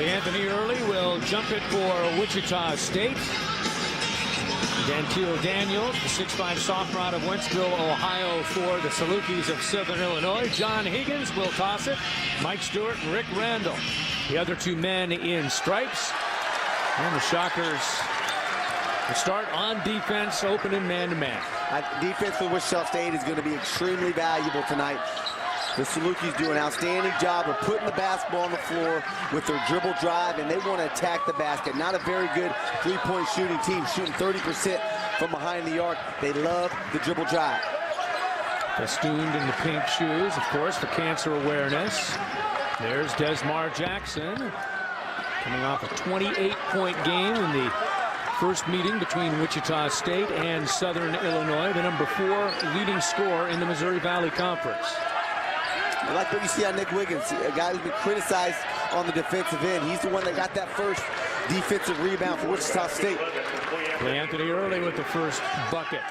Anthony Early will jump it for Wichita State. Dantil Daniels, the 6'5" sophomore out of Wentzville, Ohio, for the Salukis of Southern Illinois. John Higgins will toss it. Mike Stewart and Rick Randall, the other two men in stripes. And the Shockers will start on defense, opening man-to-man. Defense for Wichita State is going to be extremely valuable tonight. The Salukis do an outstanding job of putting the basketball on the floor with their dribble drive, and they want to attack the basket. Not a very good three-point shooting team, shooting 30% from behind the arc. They love the dribble drive. Festooned in the pink shoes, of course, for cancer awareness. There's Desmar Jackson, coming off a 28-point game in the first meeting between Wichita State and Southern Illinois, the number 4 leading scorer in the Missouri Valley Conference. I like what you see on Nick Wiggins, a guy who's been criticized on the defensive end. He's the one that got that first defensive rebound for Wichita State. Anthony Early with the first bucket.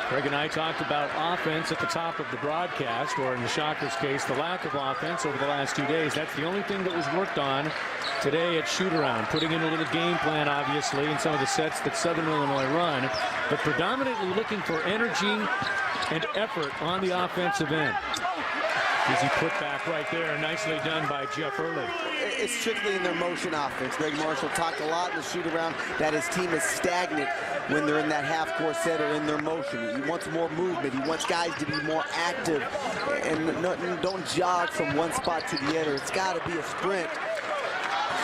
Greg and I talked about offense at the top of the broadcast, or in the Shockers' case, the lack of offense over the last 2 days. That's the only thing that was worked on today at shoot-around, putting in a little game plan, obviously, in some of the sets that Southern Illinois run, but predominantly looking for energy and effort on the offensive end. Easy putback right there, nicely done by Jeff Early. It's strictly in their motion offense. Greg Marshall talked a lot in the shoot-around that his team is stagnant when they're in that half-court set or in their motion. He wants more movement. He wants guys to be more active and don't jog from one spot to the other. It's got to be a sprint.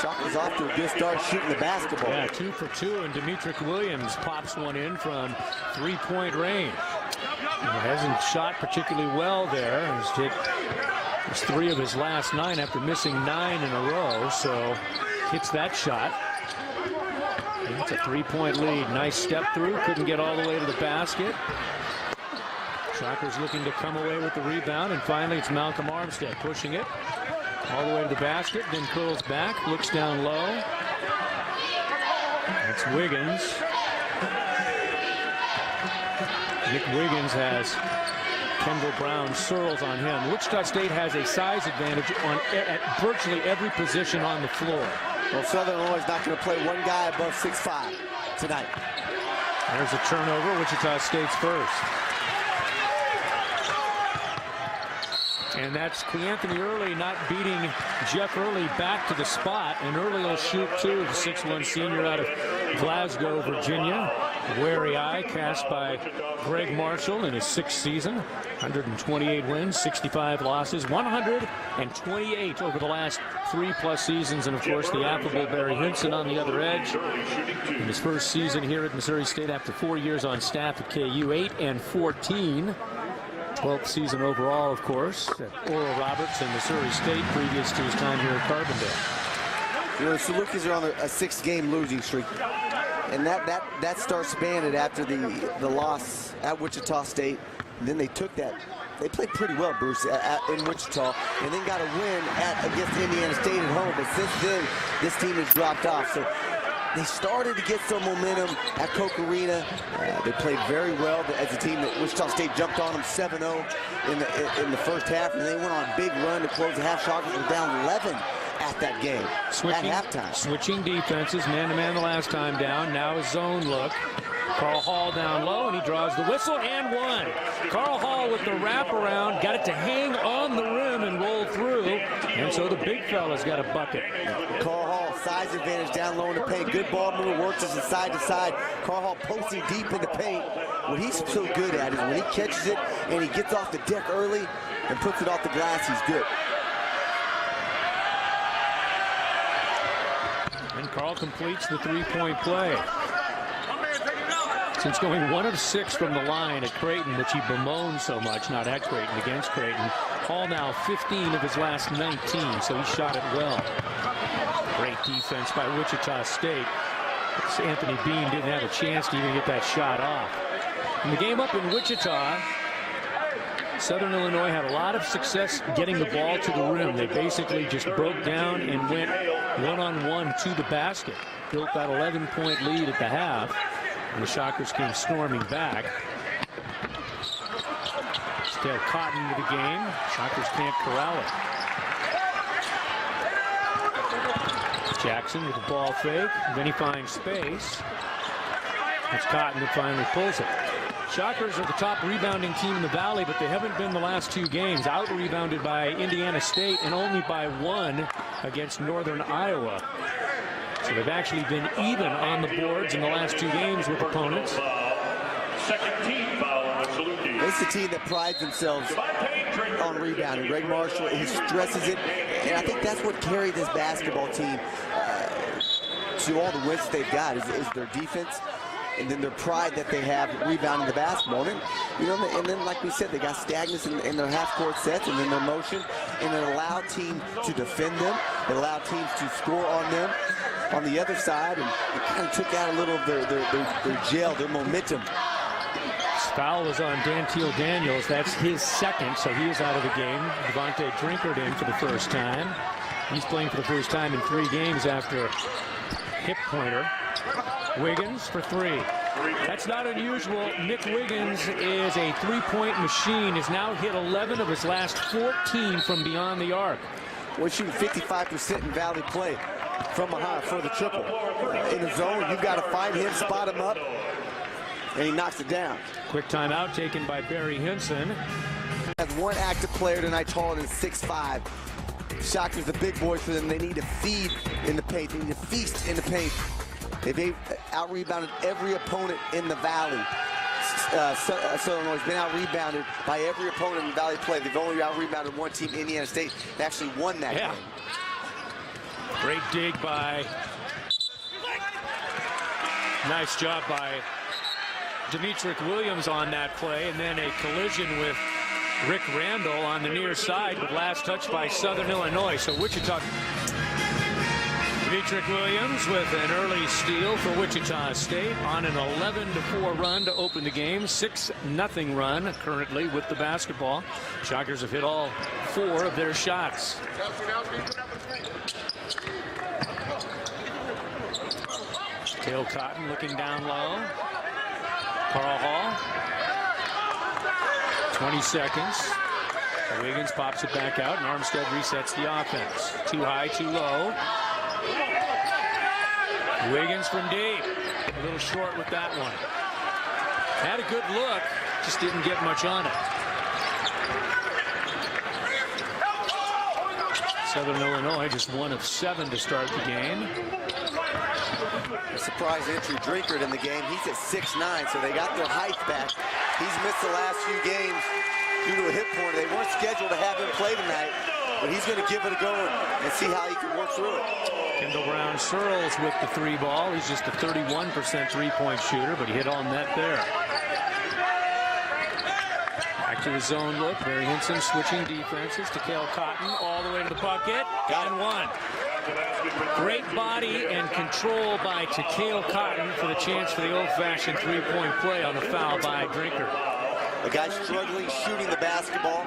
Shockers off to a good start shooting the basketball. Yeah, 2 for 2, and Demetric Williams pops one in from three-point range. He hasn't shot particularly well there. He's hit 3 of his last 9 after missing 9 in a row, so hits that shot. It's a 3-point lead. Nice step through. Couldn't get all the way to the basket. Shockers looking to come away with the rebound, and finally it's Malcolm Armstead pushing it all the way to the basket, then curls back, looks down low. It's Wiggins. Nick Wiggins has Kendall Brown Searles on him. Wichita State has a size advantage at virtually every position on the floor. Well, Southern Illinois is not going to play one guy above 6'5" tonight. There's a turnover, Wichita State's first. And that's Anthony Early not beating Jeff Early back to the spot. And Early will shoot too, the 6'1" senior out of Glasgow, Virginia. Wary eye cast by Greg Marshall in his 6th season. 128 wins, 65 losses, 128 over the last 3+ seasons. And of course the affable Barry Hinson on the other edge. In his first season here at Missouri State after 4 years on staff at KU, 8-14. 12th season overall, of course, at Oral Roberts and Missouri State previous to his time here at Carbondale. You know, the Salukis are on a 6-game losing streak, and that starts spanning after the loss at Wichita State. And then they took that. They played pretty well, Bruce, in Wichita, and then got a win against Indiana State at home. But since then, this team has dropped off. So they started to get some momentum at Koch Arena. They played very well as a team. That Wichita State jumped on them 7-0 in the first half, and they went on a big run to close the half. Shockers were down 11 at that game at halftime. Switching defenses, man-to-man the last time down. Now a zone look. Carl Hall down low, and he draws the whistle and one. Carl Hall with the wraparound, got it to hang on the rim and roll through, and so the big fella's got a bucket. Carl Hall, size advantage down low in the paint. Good ball mover, works us side to side. Carl Hall posting deep in the paint. What he's so good at is when he catches it and he gets off the deck early and puts it off the glass, he's good. And Carl completes the 3-point play. Since going 1 of 6 from the line at Creighton, which he bemoaned so much, not at Creighton, against Creighton, Hall now 15 of his last 19, so he shot it well. Great defense by Wichita State. Anthony Bean didn't have a chance to even get that shot off. In the game up in Wichita, Southern Illinois had a lot of success getting the ball to the rim. They basically just broke down and went one-on-one to the basket. Built that 11-point lead at the half. And the Shockers came storming back. Still Cotton into the game. Shockers can't corral it. Jackson with the ball fake. Then he finds space. It's Cotton that finally pulls it. Shockers are the top rebounding team in the Valley, but they haven't been the last 2 games. Out-rebounded by Indiana State and only by 1 against Northern Iowa. So they've actually been even on the boards in the last 2 games with opponents. Second team foul on the salute. It's a team that prides themselves on rebounding. Greg Marshall, he stresses it, and I think that's what carried this basketball team to all the wins they've got is their defense, and then their pride that they have rebounding the basketball. And then, and then like we said, they got stagnance in their half-court sets and in their motion, and it allowed teams to defend them. It allowed teams to score on them on the other side, and it kind of took out a little of their gel, their momentum. Foul was on Dantiel Daniels. That's his second, so he is out of the game. Devontae Drinkard in for the first time. He's playing for the first time in 3 games after a hip pointer. Wiggins for 3. That's not unusual. Nick Wiggins is a 3-point machine. Has now hit 11 of his last 14 from beyond the arc. We're shooting 55% in Valley play from behind for the triple. In the zone, you've got to find him, spot him up, and he knocks it down. Quick timeout taken by Barry Hinson. Has one active player tonight taller than 6'5". Shockers, the big boys for them. They need to feed in the paint. They need to feast in the paint. They've out-rebounded every opponent in the Valley. Southern Illinois has been out-rebounded by every opponent in Valley play. They've only out-rebounded one team, Indiana State. They actually won that game. Great dig by... Nice job by Demetric Williams on that play, and then a collision with Rick Randall on the near side, but last touch by Southern Illinois. So Wichita. Demetric Williams with an early steal for Wichita State on an 11-4 run to open the game. 6-0 run currently with the basketball. Shockers have hit all 4 of their shots. Cale Cotton looking down low. Carl Hall. 20 seconds. Wiggins pops it back out, and Armstead resets the offense. Too high, too low. Wiggins from deep. A little short with that one. Had a good look, just didn't get much on it. Southern Illinois just 1 of 7 to start the game. A surprise entry, Drinkard in the game. He's at 6'9", so they got their height back. He's missed the last few games due to a hip pointer. They weren't scheduled to have him play tonight, but he's going to give it a go and see how he can work through it. Kendall Brown Searles with the 3 ball. He's just a 31% 3-point shooter, but he hit all net there. Back to the zone look. Barry Hinson switching defenses to Cale Cotton all the way to the bucket. And 1. Great body and control by Cale Cotton for the chance for the old-fashioned 3-point play on the foul by Drinkard. A guy struggling shooting the basketball.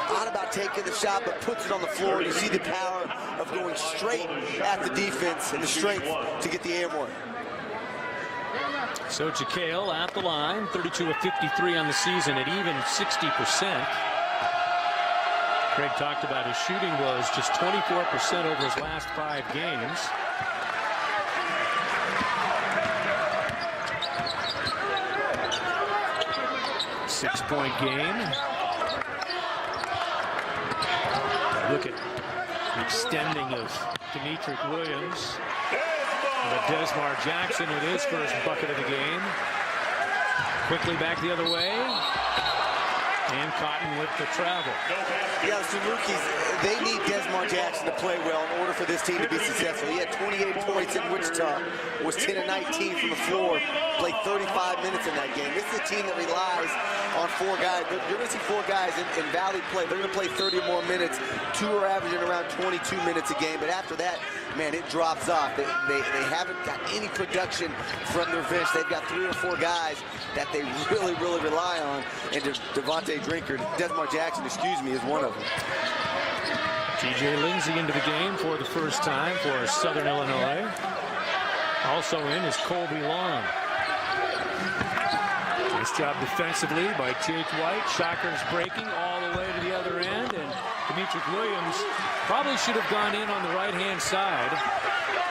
Not about taking the shot, but puts it on the floor. You see the power of going straight at the defense and the strength to get the air more. So Cale at the line, 32 of 53 on the season at even 60%. Craig talked about his shooting was just 24% over his last 5 games. Six-point game. Look at the extending of Demetric Williams. Desmar Jackson with his first bucket of the game. Quickly back the other way. And Cotton with the travel. Yeah, the Salukis, they need Desmar Jackson to play well in order for this team to be successful. He had 28 points in Wichita, was 10 of 19 from the floor, played 35 minutes in that game. This is a team that relies on 4 guys. You're going to see 4 guys in Valley play. They're going to play 30 or more minutes. 2 are averaging around 22 minutes a game. But after that, man, it drops off. They haven't got any production from their bench. They've got 3 or 4 guys that they really rely on. And Devontae Drinkard, Desmar Jackson, excuse me, is one of them. TJ Lindsay into the game for the first time for Southern Illinois. Also in is Colby Long. Nice job defensively by Jake White. Shockers breaking all the way to the other end, and Demetric Williams probably should have gone in on the right-hand side.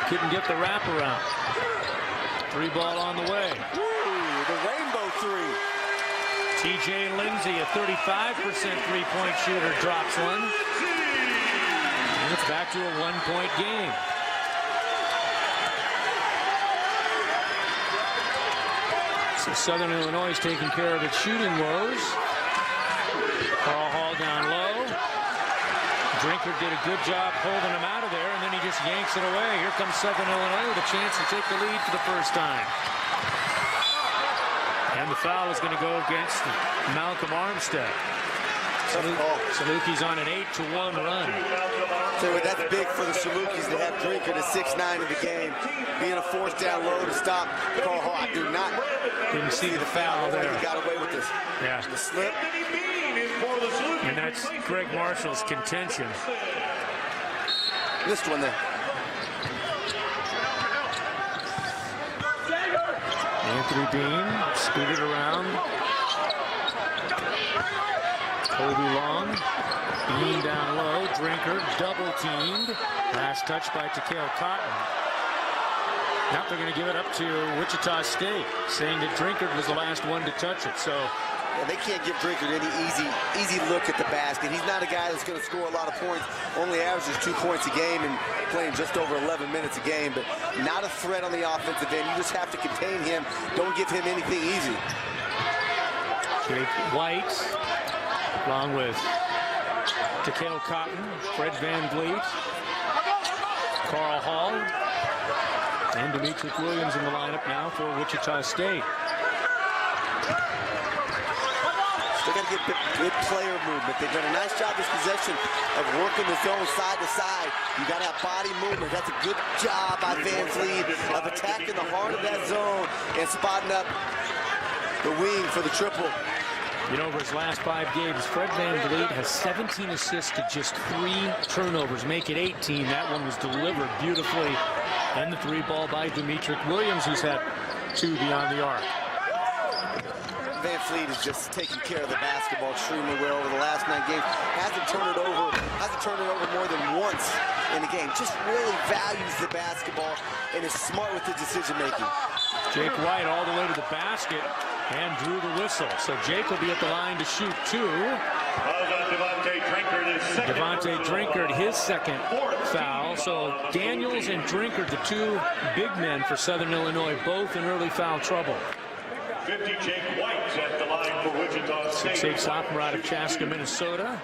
Couldn't get the wraparound. 3 ball on the way. Ooh, the rainbow 3. TJ Lindsey, a 35% three-point shooter, drops one. And it's back to a 1-point game. So Southern Illinois is taking care of its shooting woes. Carl Hall down low. Drinker did a good job holding him out of there, and then he just yanks it away. Here comes Southern Illinois with a chance to take the lead for the first time. And the foul is going to go against Malcolm Armstead. Salukis on an 8-1 run. So that's big for the Salukis to have Drinker to 6'9" in the game. Being a forced down low to stop Carl Hall. I do not Didn't see the foul there. He got away with this. Yeah. The slip. And that's Greg Marshall's contention. Missed one there. Anthony Bean scooted around. Kobe Long. Bean down low. Drinker double teamed. Last touch by Takeo Cotton. Now they're going to give it up to Wichita State, saying that Drinker was the last one to touch it. So yeah, they can't give Drinker any easy look at the basket. He's not a guy that's going to score a lot of points. Only averages 2 points a game and playing just over 11 minutes a game. But not a threat on the offensive end. You just have to contain him. Don't give him anything easy. Jake White, along with Takeo Cotton, Fred Van Vliet, Carl Hall, and Demetric Williams in the lineup now for Wichita State. Still got to get good player movement. They've done a nice job this possession of working the zone side to side. You got to have body movement. That's a good job by Van Vliet of attacking the heart of that zone and spotting up the wing for the triple. You know, over his last 5 games, Fred Van Vliet has 17 assists to just 3 turnovers, make it 18. That one was delivered beautifully. And the 3 ball by Demetric Williams, who's had 2 beyond the arc. Van Vliet is just taking care of the basketball extremely well over the last 9 games. Hasn't turned it over more than once in the game. Just really values the basketball and is smart with his decision making. Jake White all the way to the basket and drew the whistle. So Jake will be at the line to shoot 2. Devontae Drinkard, his second foul. So Daniels and Drinkard, the 2 big men for Southern Illinois, both in early foul trouble. 50 Jake White's at the line for Wichita State. 6'8" sophomore out of Chaska, Minnesota.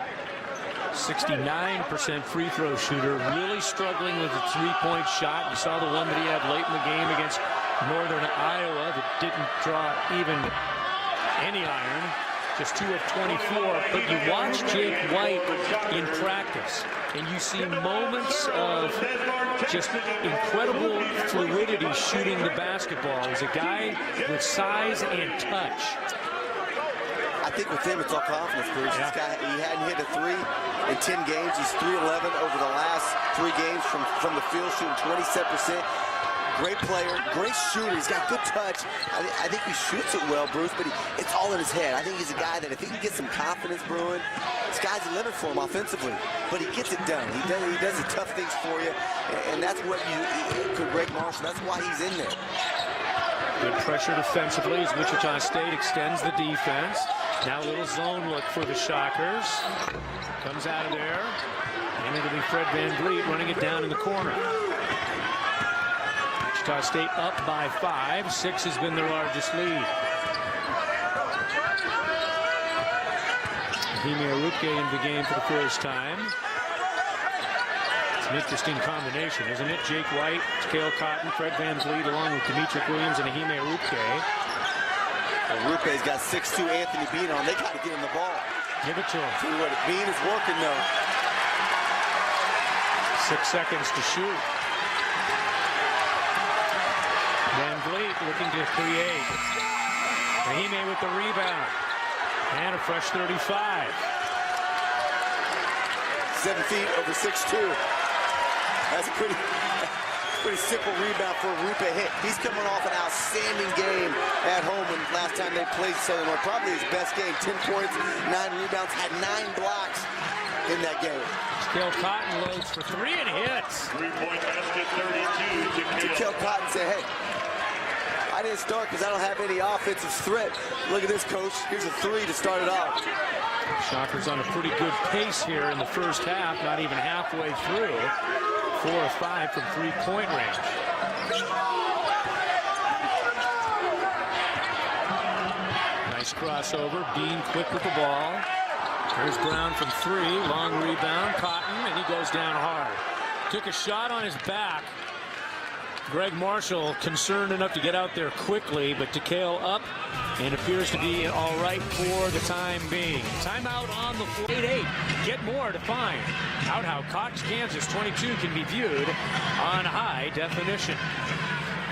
69% free throw shooter. Really struggling with the 3-point shot. You saw the one that he had late in the game against Northern Iowa that didn't draw even any iron. Just 2 of 24. But you watch Jake White in practice, and you see moments of just incredible fluidity shooting the basketball. He's a guy with size and touch. I think with him, it's all confidence, Bruce. Yeah. This guy, he hadn't hit a 3 in 10 games. He's 3-11 over the last 3 games from the field, shooting 27%. Great player, great shooter. He's got good touch. I think he shoots it well, Bruce, but it's all in his head. I think he's a guy that if he can get some confidence brewing, this guy's a limit for him offensively. But he gets it done. He does the tough things for you, and that's what Greg Marshall, that's why he's in there. Good pressure defensively as Wichita State extends the defense. Now a little zone look for the Shockers. Comes out of there. And it'll be Fred Van Vliet running it down in the corner. Wichita State up by 5. 6 has been their largest lead. Hime Arupke into the game for the first time. It's an interesting combination, isn't it? Jake White, Takeo Cotton, Fred Van Vliet, along with Demetric Williams and Hime Arupke. Arupke's got 6'2" Anthony Bean on. They got to get him the ball. Give it to him. See what Bean is working though. 6 seconds to shoot. Van Vliet looking to create. Hime with the rebound. And a fresh 35. 7 feet over 6'2". That's a pretty simple rebound for Arupke. He's coming off an outstanding game at home when last time they played Southern Illinois. Probably his best game. 10 points, 9 rebounds, had 9 blocks. in that game. Takeo Cotton loads for three and hits. 3-point basket, 32. Takeo Cotton said, hey, I didn't start because I don't have any offensive threat. Look at this, coach. Here's a three to start it off. Shockers on a pretty good pace here in the first half, not even halfway through. 4 of 5 from three-point range. Nice crossover. Bean quick with the ball. Here's Brown from three. Long rebound. Cotton, and he goes down hard. Took a shot on his back. Greg Marshall concerned enough to get out there quickly, but Takeo up and appears to be all right for the time being. Timeout on the floor. 8-8. Get more to find out how Cox, Kansas 22 can be viewed on high definition.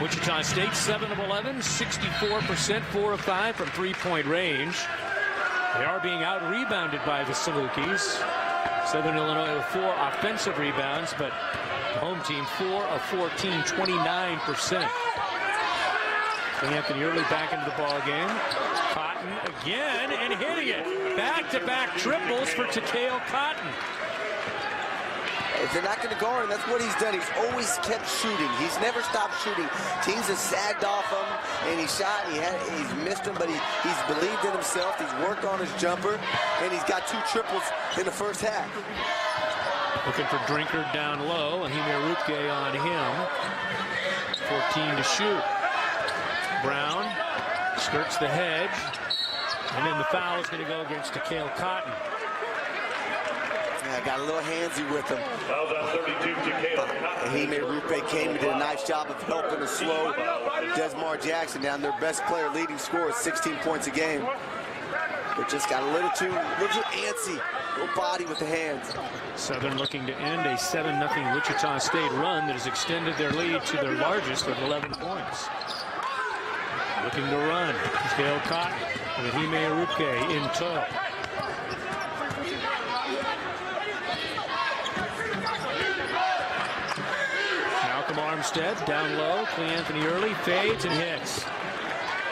Wichita State 7 of 11, 64%, 4 of 5 from three-point range. They are being out-rebounded by the Salukis. Southern Illinois with 4 offensive rebounds, but the home team 4 of 14, 29%. Anthony Early back into the ball game. Cotton again and hitting it. Back-to-back triples for Takeo Cotton. If they're not going to guard him, that's what he's done. He's always kept shooting. He's never stopped shooting. Teams have sagged off him, and he shot. He's missed them, but he's believed in himself. He's worked on his jumper, and he's got 2 triples in the first half. Looking for Drinkard down low, and Hime Rupke on him. 14 to shoot. Brown skirts the hedge, and then the foul is going to go against Takeo Cotton. Yeah, got a little handsy with him. Fouls on 32, Takeo Cotton. Hime Rupke came and did a nice job of helping to slow Desmar Jackson down. Their best player, leading scorer, 16 points a game. But just got a little too antsy. No body with the hands. Southern looking to end a 7-0 Wichita State run that has extended their lead to their largest of 11 points. Looking to run. Takeo Cotton with Hime Rupke in tow. Malcolm Armstead down low. Anthony Early fades and hits.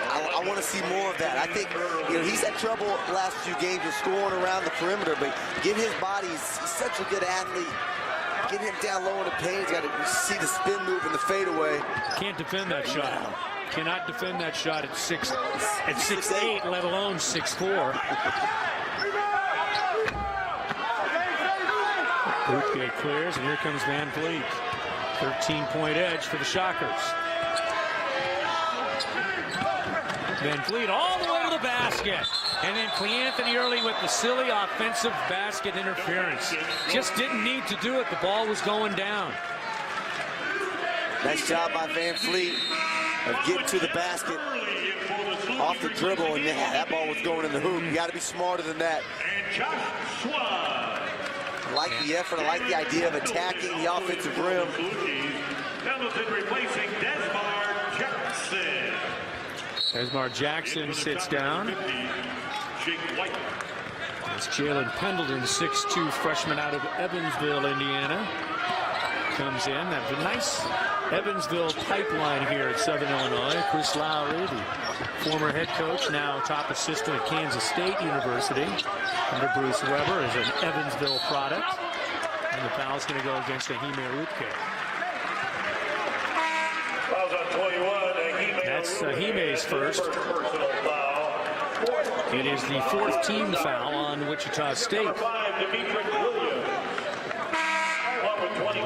I want to see more of that. I think he's had trouble the last few games with scoring around the perimeter, but get his body. He's such a good athlete. Get him down low in the paint. He's got to see the spin move and the fadeaway. Can't defend that shot. Cannot defend that shot at 6'8", let alone 6'4". Rupke clears, and here comes Van Vliet. 13-point edge for the Shockers. Van Vliet all the way to the basket. And then Anthony Early with the silly offensive basket interference. Just didn't need to do it. The ball was going down. Nice job by Van Vliet of getting to the basket off the dribble, and that ball was going in the hoop. You got to be smarter than that. I like the effort. I like the idea of attacking the offensive rim. Replacing Desmar Jackson. Desmar Jackson sits down. It's Jalen Pendleton, 6'2" freshman out of Evansville, Indiana. Comes in. That's a nice Evansville pipeline here at Southern Illinois. Chris Lowry, the former head coach, now top assistant at Kansas State University under Bruce Weber, is an Evansville product. And the foul's going to go against Hime Rupke. Fouls on 21. That's Hime's first. It is the 4th team foul on Wichita State.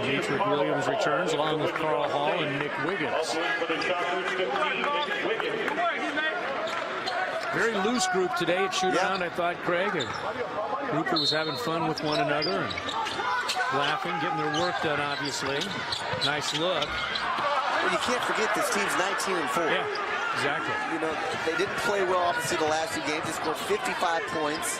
Demetric Williams returns along with Carl Hall and Nick Wiggins. Very loose group today at shoot-around, I thought, Craig. And Rupert was having fun with one another and laughing, getting their work done, obviously. Nice look. Well, you can't forget this team's 19-4. Yeah, exactly. They didn't play well, obviously, the last 2 games. They scored 55 points,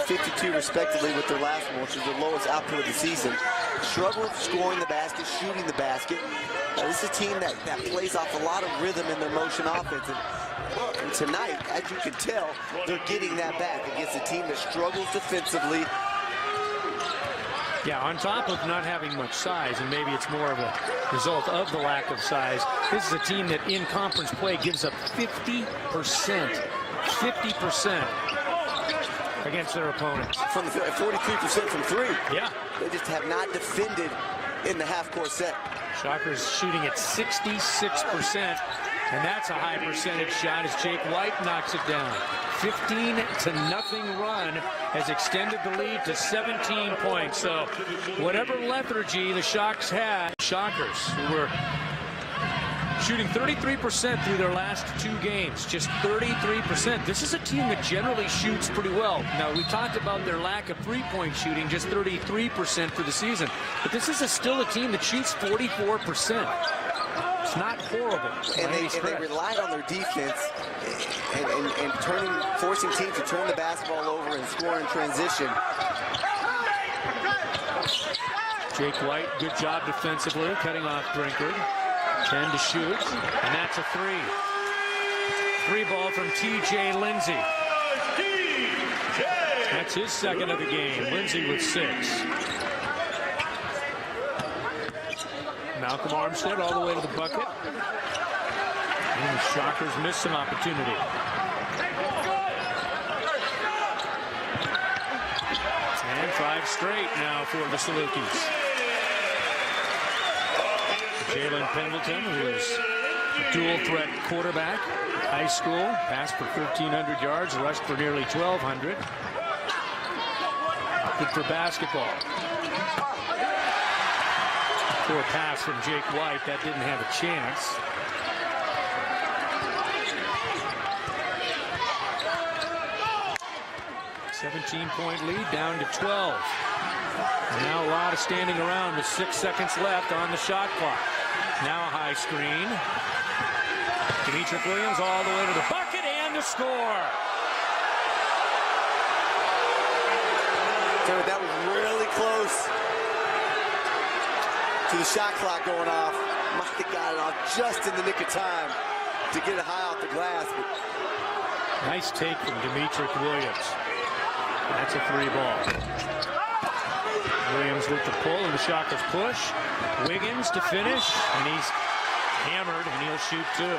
52 respectively with their last one, which is their lowest output of the season. Struggled scoring the basket, shooting the basket. This is a team that plays off a lot of rhythm in their motion offense. And tonight, as you can tell, they're getting that back against a team that struggles defensively. Yeah, on top of not having much size, and maybe it's more of a result of the lack of size, this is a team that in conference play gives up 50%. 50%. against their opponents. From the 43% from three. Yeah. They just have not defended in the half-court set. Shockers shooting at 66%, and that's a high percentage shot as Jake White knocks it down. 15-0 run has extended the lead to 17 points. So whatever lethargy the Shockers, who were shooting 33% through their last 2 games, just 33%. This is a team that generally shoots pretty well. Now, we talked about their lack of three-point shooting, just 33% for the season. But this is still a team that shoots 44%. It's not horrible. And they relied on their defense and forcing teams to turn the basketball over and score in transition. Jake White, good job defensively, cutting off Drinkard. 10 to shoot, and that's a 3. 3 ball from T.J. Lindsay. That's his second of the game. Lindsay with 6. Malcolm Armstead all the way to the bucket. And the Shockers miss some opportunity. And 5 straight now for the Salukis. Jalen Pendleton, who is a dual-threat quarterback, high school, passed for 1,300 yards, rushed for nearly 1,200. Good for basketball. Poor pass from Jake White. That didn't have a chance. "17-point lead down to 12. Now a lot of standing around with 6 seconds left on the shot clock. Now a high screen. Demetric Williams all the way to the bucket and the score. That was really close to the shot clock going off. Might have got it off just in the nick of time to get it high off the glass. Nice take from Demetric Williams. That's a 3 ball. Williams with the pull and the Shockers push. Wiggins to finish, and he's hammered, and he'll shoot 2.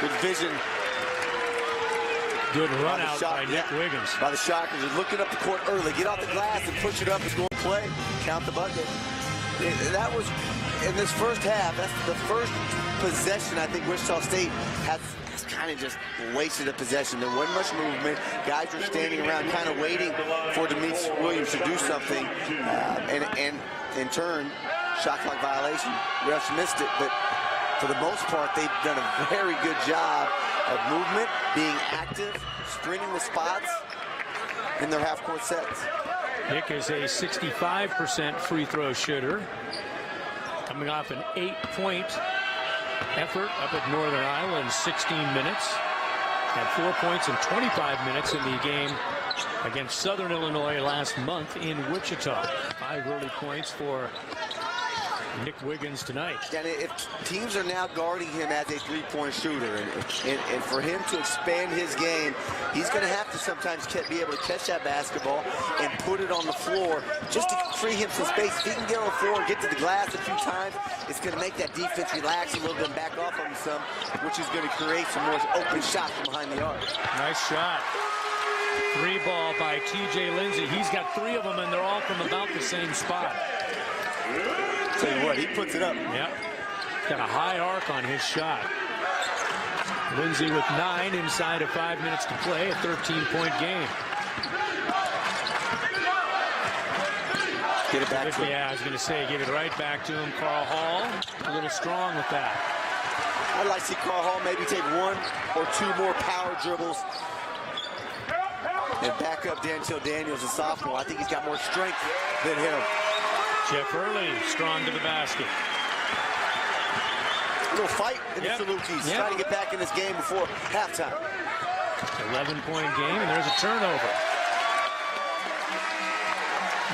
Good vision. Good run out by Nick Wiggins. By the Shockers, they're looking up the court early. Get off the glass and push it up and go and play. Count the bucket. That was, in this first half, that's the first possession I think Wichita State has kind of just wasted a possession. There wasn't much movement. Guys were standing around kind of waiting for Demetric Williams to do something. And in turn, shot clock violation. Refs missed it, but for the most part, they've done a very good job of movement, being active, sprinting the spots in their half-court sets. Nick is a 65% free throw shooter, coming off an 8-point effort up at Northern Iowa in 16 minutes. Had 4 points in 25 minutes in the game against Southern Illinois last month in Wichita. 5 early points for Nick Wiggins tonight. And if teams are now guarding him as a three-point shooter, and for him to expand his game, he's going to have to sometimes be able to catch that basketball and put it on the floor just to free him some space. If he can get on the floor, get to the glass a few times, it's going to make that defense relax a little bit and back off on him some, which is going to create some more open shots from behind the arc. Nice shot. 3 ball by T.J. Lindsay. He's got 3 of them, and they're all from about the same spot. Tell you what, he puts it up. Yep. Got a high arc on his shot. Lindsay with 9 inside of 5 minutes to play, a 13-point game. Get it back to him. Yeah, I was going to say, give it right back to him. Carl Hall, a little strong with that. I'd like to see Carl Hall maybe take 1 or 2 more power dribbles and back up Dantil Daniels, a sophomore. I think he's got more strength than him. Jeff Early, strong to the basket. A little fight in the Salukis, trying to get back in this game before halftime. 11-point game, and there's a turnover.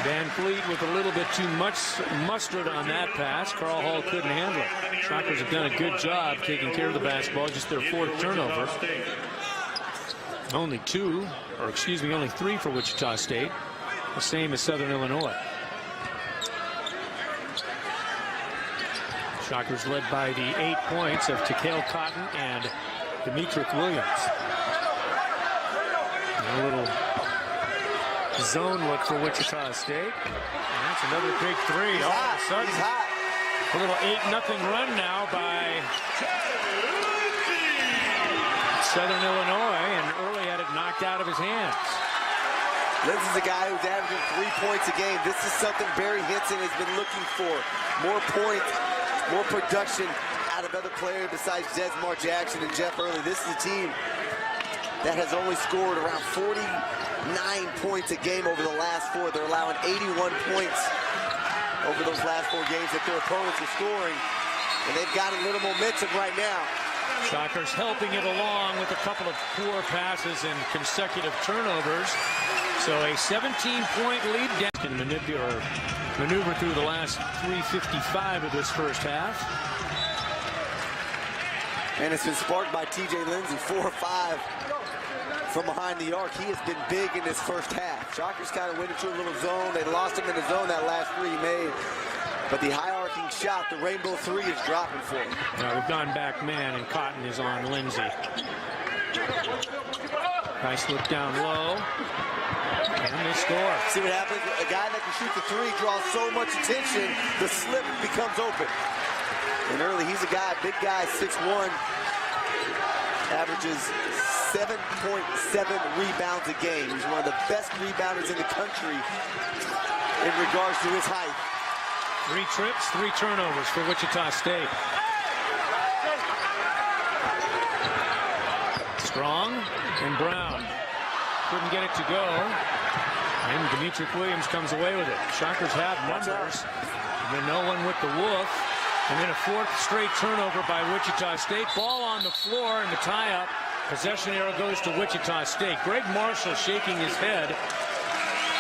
Van Fleet with a little bit too much mustard on that pass. Carl Hall couldn't handle it. Shockers have done a good job taking care of the basketball, just their 4th turnover. Only 3 for Wichita State, the same as Southern Illinois. Shockers led by the 8 points of Takale Cotton and Demetric Williams. A little zone look for Wichita State. And that's another big three. He's All hot. of a sudden, He's hot. a little 8-0 run now by Southern Illinois, and Early had it knocked out of his hands. Lindsey's a guy who's averaging 3 points a game. This is something Barry Hinson has been looking for. More points, more production out of other players besides Desmar Jackson and Jeff Early. This is a team that has only scored around 49 points a game over the last 4. They're allowing 81 points over those last 4 games that their opponents are scoring. And they've got a little momentum right now. Shockers helping it along with a couple of poor passes and consecutive turnovers. So a 17-point lead down. Can maneuver through the last 3:55 of this first half. And it's been sparked by TJ Lindsey, 4 or 5 from behind the arc. He has been big in this first half. Shockers kind of went into a little zone. They lost him in the zone that last 3 he made. But the high arcing shot, the rainbow 3, is dropping for him. Now we've gone back man, and Cotton is on Lindsey. Nice look down low. And they score. See what happens? A guy that can shoot the 3 draws so much attention, the slip becomes open. And Early, he's a guy, big guy, 6'1", averages 7.7 rebounds a game. He's one of the best rebounders in the country in regards to his height. 3 trips, 3 turnovers for Wichita State. Strong and Brown couldn't get it to go. And Demetric Williams comes away with it. Shockers have numbers. And then no one with the wolf. And then a 4th straight turnover by Wichita State. Ball on the floor, and the tie-up. Possession arrow goes to Wichita State. Greg Marshall shaking his head.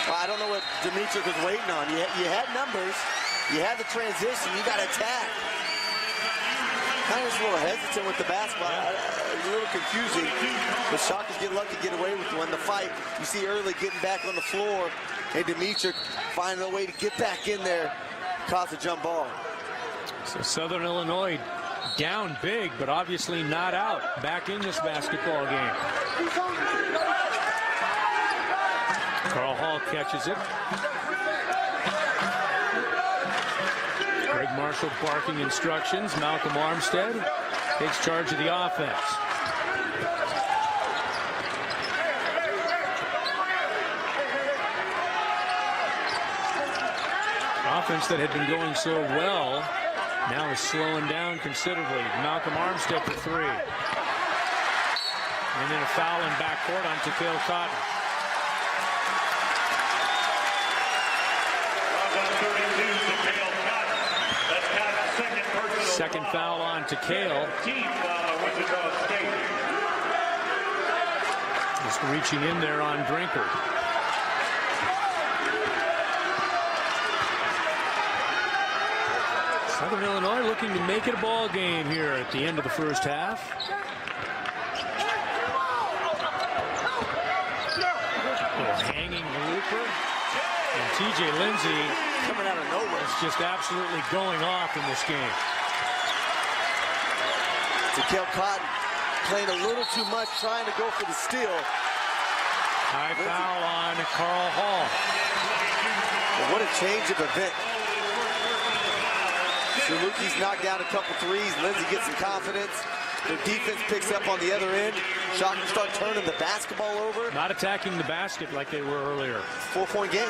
Well, I don't know what Demetric was waiting on. You had numbers. You had the transition. You got to attack. Kind of just a little hesitant with the basketball. A little confusing. The Shockers get lucky to get away with one. The fight, you see Early getting back on the floor, and Demetric finding a way to get back in there, cause a jump ball. So Southern Illinois down big, but obviously not out. Back in this basketball game. Carl Hall catches it. Greg Marshall barking instructions. Malcolm Armstead takes charge of the offense. Offense that had been going so well now is slowing down considerably. Malcolm Armstead for 3. And then a foul in backcourt on Takale Cotton. Second foul on Takale. Just reaching in there on Drinker. Southern Illinois looking to make it a ball game here at the end of the first half. Little hanging looper. And TJ Lindsey Coming out of nowhere. is just absolutely going off in this game. Takale Cotton playing a little too much, trying to go for the steal. High foul on Carl Hall. But what a change of event. Salukis knocked down a couple 3s. Lindsey gets some confidence. Their defense picks up on the other end. Shockers start turning the basketball over. Not attacking the basket like they were earlier. 4-point game.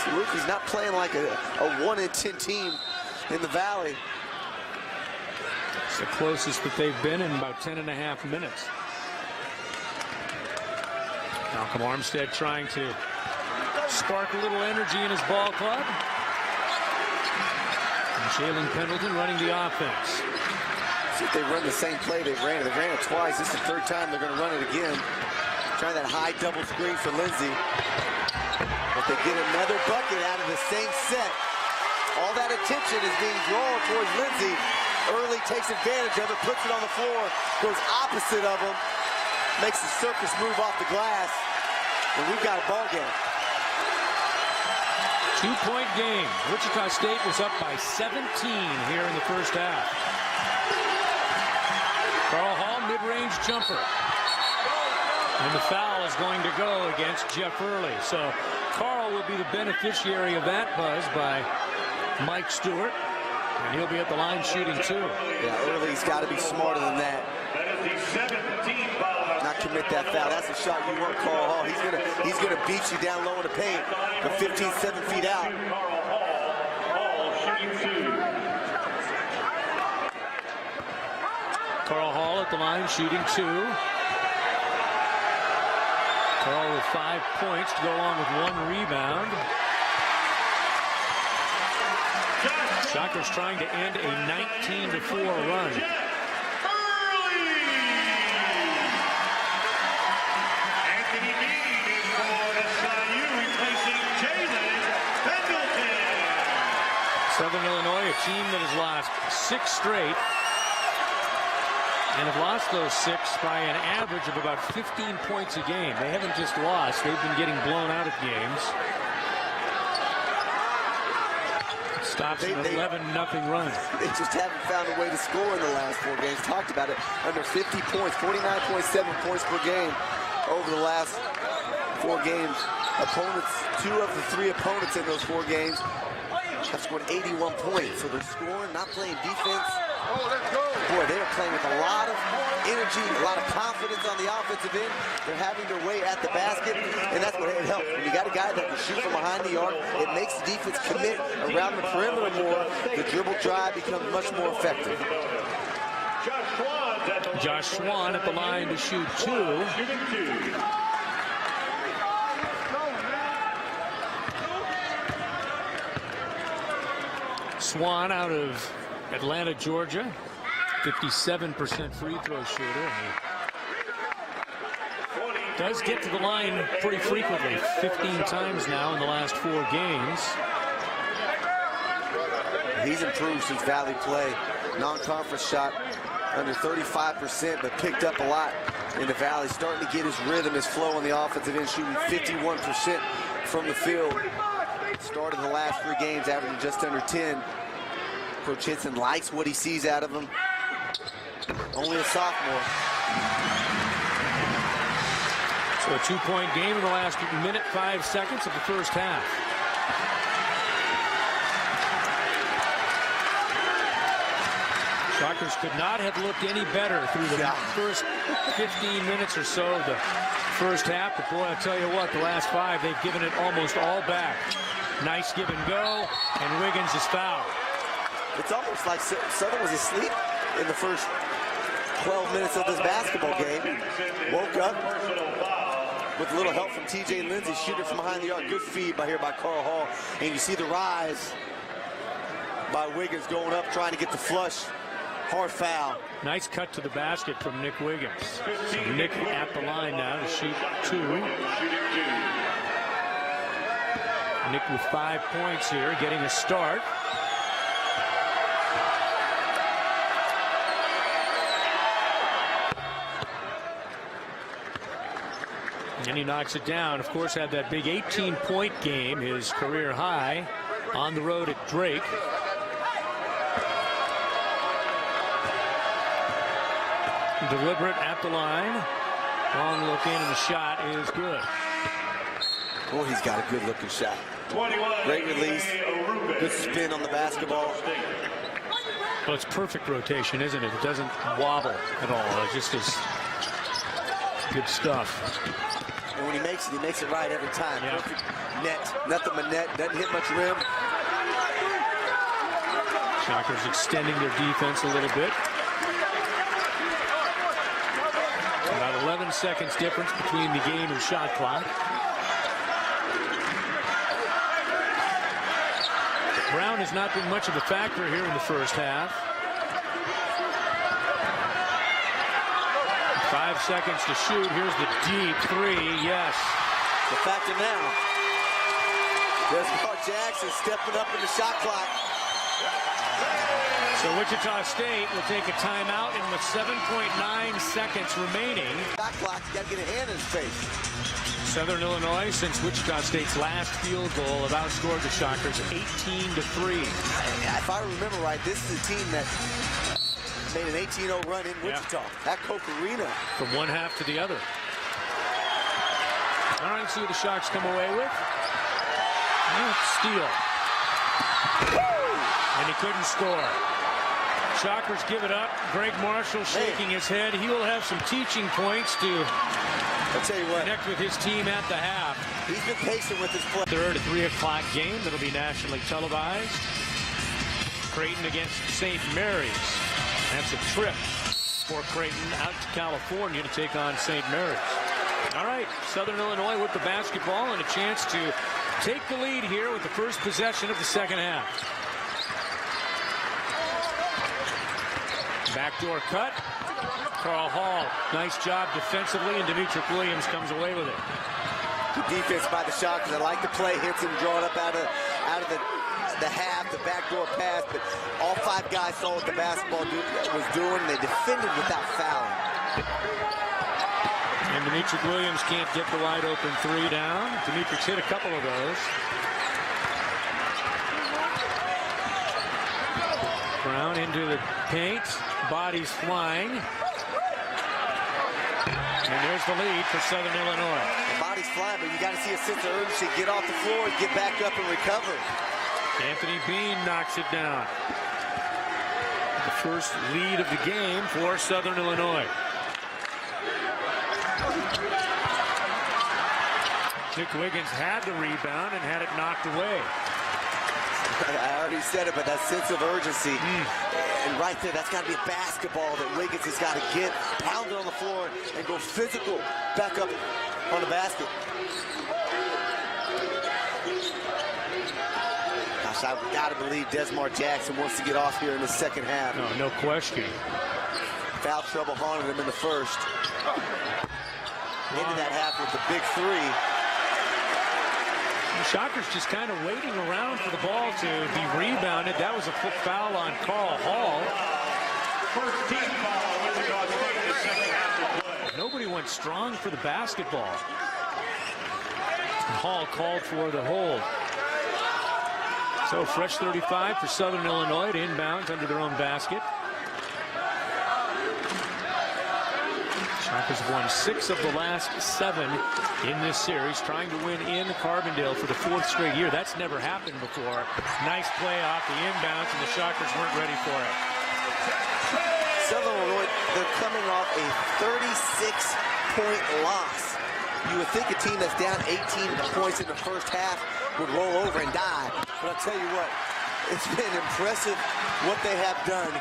Salukis not playing like a 1-10 team in the Valley. It's the closest that they've been in about 10.5 minutes. Malcolm Armstead trying to spark a little energy in his ball club. And Jalen Pendleton running the offense. See if they run the same play they ran. They ran it twice. This is the 3rd time they're going to run it again. Trying that high double screen for Lindsey. But they get another bucket out of the same set. All that attention is being drawn towards Lindsey. Early takes advantage of it, puts it on the floor, goes opposite of him, makes the circus move off the glass, and we've got a ball game. 2-point game. Wichita State was up by 17 here in the first half. Carl Hall, mid-range jumper. And the foul is going to go against Jeff Early. So Carl will be the beneficiary of that buzz by Mike Stewart. And he'll be at the line shooting too. Yeah, Early's got to be smarter than that. Not commit that foul. That's a shot you want, Carl Hall. He's gonna beat you down low in the paint, but 15, 7 feet out. Carl Hall at the line shooting 2. Carl with 5 points to go along with 1 rebound. Shockers trying to end a 19-4 run. Southern Illinois, a team that has lost 6 straight and have lost those 6 by an average of about 15 points a game. They haven't just lost, they've been getting blown out of games. Stops an 11-0 run. They just haven't found a way to score in the last 4 games. Talked about it, under 50 points, 49.7 points per game over the last 4 games. Opponents, 2 of the 3 opponents in those 4 games have scored 81 points. So they're scoring, not playing defense. Boy, they are playing with a lot of energy, a lot of confidence on the offensive end. They're having their way at the basket, and that's what it helps. When you got a guy that can shoot from behind the arc, it makes the defense commit around the perimeter more. The dribble drive becomes much more effective. Josh Swan at the line to shoot 2. Swan out of Atlanta, Georgia, 57% free throw shooter. He does get to the line pretty frequently, 15 times now in the last 4 games. He's improved since Valley play. Non-conference shot under 35%, but picked up a lot in the Valley. Starting to get his rhythm, his flow on the offensive end, shooting 51% from the field. Started the last 3 games, averaging just under 10. Coach Hinson likes what he sees out of him. Only a sophomore. So a 2-point game in the last minute, 5 seconds of the first half. Shockers could not have looked any better through the first 15 minutes or so of the first half. But boy, I'll tell you what, the last 5, they've given it almost all back. Nice give and go, and Wiggins is fouled. It's almost like Southern was asleep in the first 12 minutes of this basketball game. Woke up with a little help from TJ Lindsay, shooting from behind the arc. Good feed by Carl Hall. And you see the rise by Wiggins going up, trying to get the flush. Hard foul. Nice cut to the basket from Nick Wiggins. So Nick at the line now to shoot 2. Nick with 5 points here, getting a start. And he knocks it down. Of course, had that big 18-point game, his career high, on the road at Drake. Deliberate at the line. Long look in, and the shot is good. Boy, he's got a good-looking shot. Great release. Good spin on the basketball. Well, it's perfect rotation, isn't it? It doesn't wobble at all. It just is good stuff. And when he makes it right every time. Yeah. Perfect net. Nothing but net. Doesn't hit much rim. Shockers extending their defense a little bit. About 11 seconds difference between the game and shot clock. Brown has not been much of a factor here in the first half. 5 seconds to shoot. Here's the deep 3. Yes. The factor now. Desmond Jackson stepping up in the shot clock. So Wichita State will take a timeout in with 7.9 seconds remaining. Shot clock, you got to get a hand in his face. Southern Illinois, since Wichita State's last field goal, have outscored the Shockers 18-3. If I remember right, this is a team that made an 18-0 run in Wichita at Koch Arena. From one half to the other. All right, see what the Sharks come away with. Steal. And he couldn't score. Shockers give it up. Greg Marshall shaking his head. He will have some teaching points to connect with his team at the half. He's been patient with his play. Third, a 3 o'clock game that'll be nationally televised. Creighton against St. Mary's. That's a trip for Creighton out to California to take on St. Mary's. All right, Southern Illinois with the basketball and a chance to take the lead here with the first possession of the second half. Backdoor cut. Carl Hall, nice job defensively, and Demetric Williams comes away with it. Good defense by the Shockers. I like the play. Hits him drawn up out of the half, the backdoor pass, but all 5 guys saw what the basketball was doing. They defended without fouling. And Demetric Williams can't get the wide open 3 down. Demetric's hit a couple of those. Brown into the paint. Bodies flying. And there's the lead for Southern Illinois. The body's flying, but you got to see a sense of urgency. Get off the floor, get back up, and recover. Anthony Bean knocks it down. The first lead of the game for Southern Illinois. Nick Wiggins had the rebound and had it knocked away. I already said it, but that sense of urgency. And right there, that's got to be a basketball that Wiggins has got to get, pound it on the floor, and go physical back up on the basket. Gosh, I've got to believe Desmar Jackson wants to get off here in the second half. No question. Foul trouble haunted him in the first. Into that half with the big 3. The Shockers just kind of waiting around for the ball to be rebounded. That was a foul on Carl Hall. First team foul, Wichita State in the second half of play. Nobody went strong for the basketball. Hall called for the hold. So fresh 35 for Southern Illinois to inbounds under their own basket. Shockers have won 6 of the last 7 in this series, trying to win in Carbondale for the 4th straight year. That's never happened before. Nice play off the inbounds, and the Shockers weren't ready for it. Southern Illinois, they're coming off a 36-point loss. You would think a team that's down 18 points in the first half would roll over and die. But I'll tell you what, it's been impressive what they have done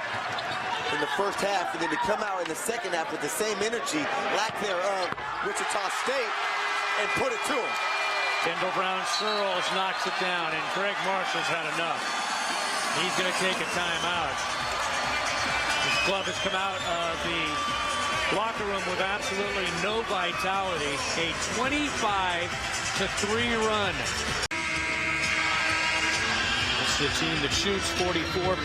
in the first half, and then to come out in the second half with the same energy, lack thereof, Wichita State, and put it to them. Kendall Brown-Searles knocks it down, and Greg Marshall's had enough. He's going to take a timeout. His club has come out of the locker room with absolutely no vitality. A 25-3 run. This is a team that shoots 44%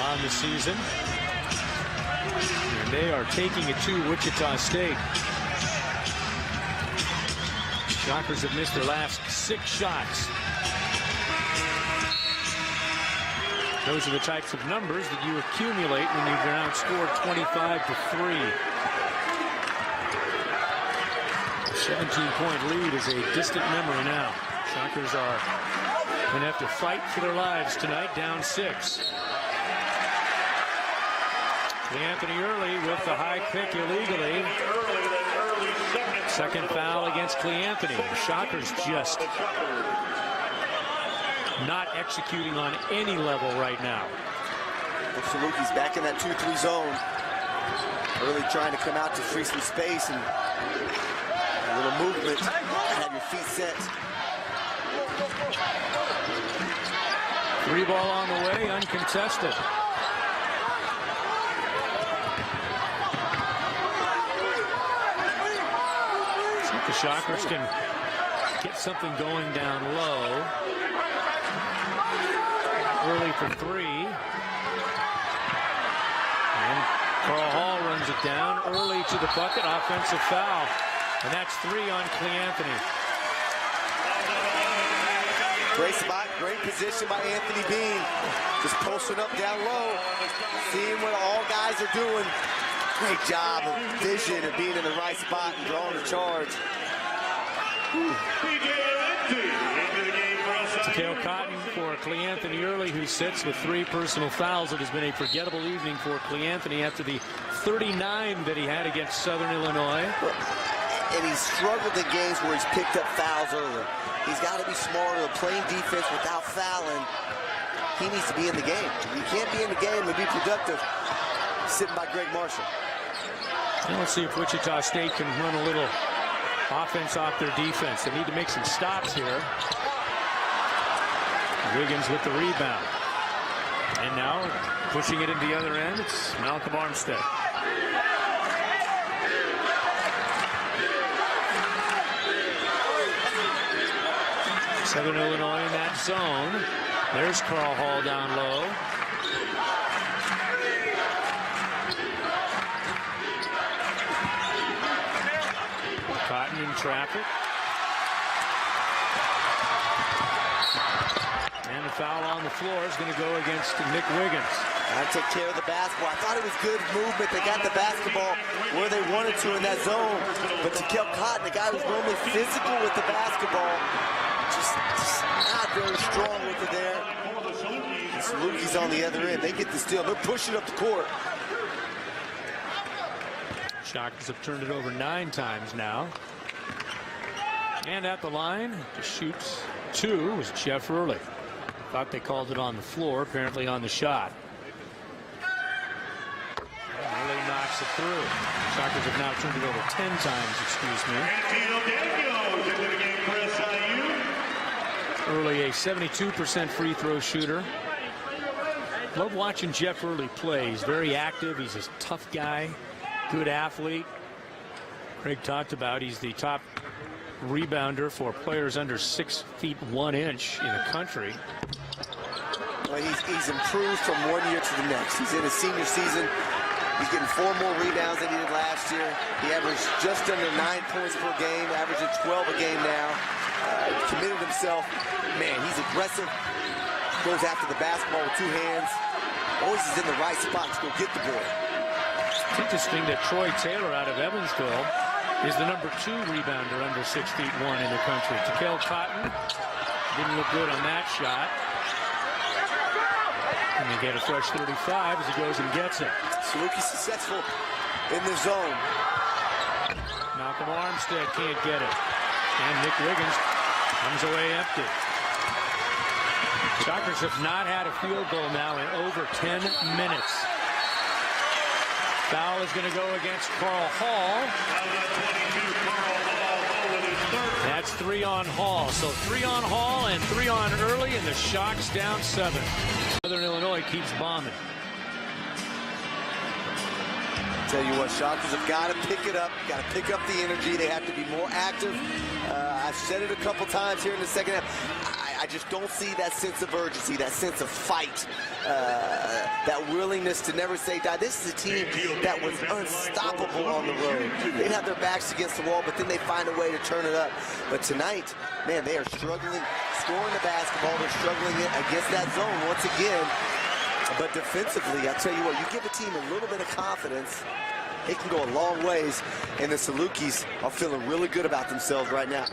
on the season. And they are taking it to Wichita State. Shockers have missed their last 6 shots. Those are the types of numbers that you accumulate when you've been outscored 25-3. A 17-point lead is a distant memory now. Shockers are going to have to fight for their lives tonight, down 6. Anthony Early with the high pick illegally. Second foul against Cleanthony. The Shockers just not executing on any level right now. Saluki's back in that 2-3 zone. Early trying to come out to free some space and a little movement. Have your feet set. 3 ball on the way, uncontested. The Shockers can get something going down low. Early for 3. And Carl Hall runs it down. Early to the bucket. Offensive foul. And that's 3 on Cleanthony. Great spot, great position by Anthony Bean. Just posting up down low. Seeing what all guys are doing. Great job of vision and being in the right spot and drawing the charge. Takeo Cotton for Cleanthony Early, who sits with 3 personal fouls. It has been a forgettable evening for Cleanthony after the 39 that he had against Southern Illinois. And he's struggled in games where he's picked up fouls early. He's got to be smarter, playing defense without fouling. He needs to be in the game. You can't be in the game and be productive sitting by Greg Marshall. Well, let's see if Wichita State can run a little offense off their defense. They need to make some stops here. Wiggins with the rebound. And now pushing it into the other end, it's Malcolm Armstead. Southern Illinois in that zone. There's Carl Hall down low. Cotton in traffic. And the foul on the floor is going to go against Nick Wiggins. I take care of the basketball. I thought it was good movement. They got the basketball where they wanted to in that zone. But Takeo Cotton, the guy who's normally physical with the basketball, just not very strong with it there. And Salukis on the other end. They get the steal. They're pushing up the court. Shockers have turned it over 9 times now. And at the line to shoot 2 was Jeff Early. Thought they called it on the floor, apparently on the shot. Early knocks it through. Shockers have now turned it over 10 times, excuse me. Early, a 72% free throw shooter. Love watching Jeff Early play. He's very active. He's a tough guy, good athlete. Craig talked about he's the top rebounder for players under 6 feet 1 inch in the country. Well, he's improved from one year to the next. He's in his senior season. He's getting 4 more rebounds than he did last year. He averaged just under 9 points per game, averaging 12 a game now. Committed himself. Man, he's aggressive. Goes after the basketball with 2 hands. Always is in the right spot to go get the ball. It's interesting that Troy Taylor out of Evansville is the number 2 rebounder under 6 feet 1 in the country. Takeo Cotton didn't look good on that shot. And they get a fresh 35 as he goes and gets it. Saluki successful in the zone. Malcolm Armstead can't get it. And Nick Wiggins comes away empty. Shockers have not had a field goal now in over 10 minutes. Foul is going to go against Carl Hall. That's 3 on Hall. So 3 on Hall and 3 on Early, and the Shocks down 7. Southern Illinois keeps bombing. Tell you what, Shockers have got to pick it up. Got to pick up the energy. They have to be more active. I've said it a couple times here in the second half. I just don't see that sense of urgency, that sense of fight, that willingness to never say die. This is a team that was unstoppable on the road. They'd have their backs against the wall, but then they find a way to turn it up. But tonight, man, they are struggling, scoring the basketball. They're struggling against that zone once again. But defensively, I tell you what, you give a team a little bit of confidence, it can go a long ways. And the Salukis are feeling really good about themselves right now.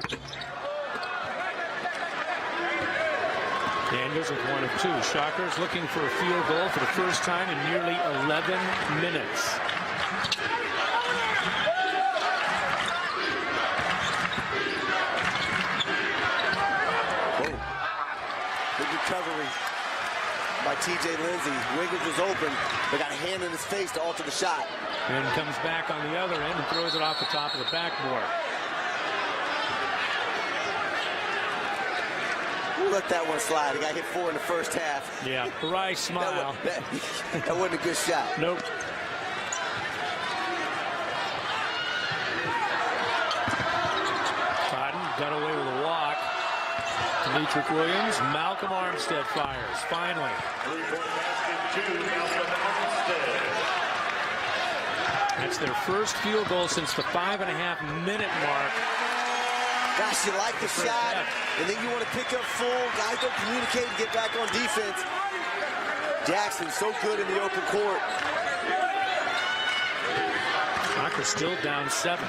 Daniels with 1 of 2. Shockers looking for a field goal for the first time in nearly 11 minutes. Whoa. Big recovery by TJ Lindsey. Wiggins was open, but got a hand in his face to alter the shot. And comes back on the other end and throws it off the top of the backboard. We'll let that one slide. He got hit 4 in the first half. Yeah, wry smile. That wasn't a good shot. Nope. Cotton got away with a walk. Demetric Williams, Malcolm Armstead fires, finally. That's their first field goal since the 5.5-minute mark. Gosh, you like the shot, and then you want to pick up full. Guys don't communicate and get back on defense. Jackson's so good in the open court. Shockers still down 7.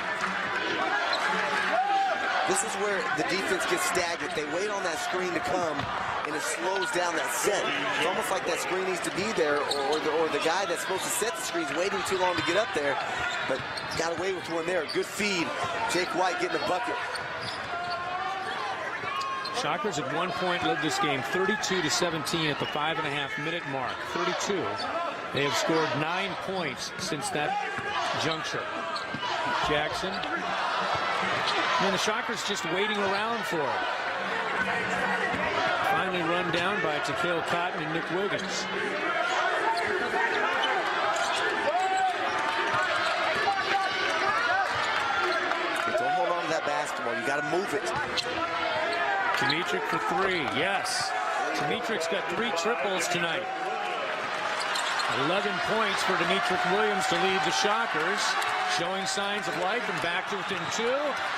This is where the defense gets stagnant. They wait on that screen to come, and it slows down that set. It's almost like that screen needs to be there, or the guy that's supposed to set the screen's waiting too long to get up there. But got away with one there. Good feed. Jake White getting a bucket. Shockers at one point led this game 32-17 at the 5.5-minute mark. 32. They have scored 9 points since that juncture. Jackson. And the Shockers just waiting around for it. Finally run down by Takale Cotton and Nick Wiggins. Don't hold on to that basketball. You got to move it. Dimitric for 3. Yes. Dimitric's got 3 triples tonight. 11 points for Dimitric Williams to lead the Shockers. Showing signs of life and back to within 2.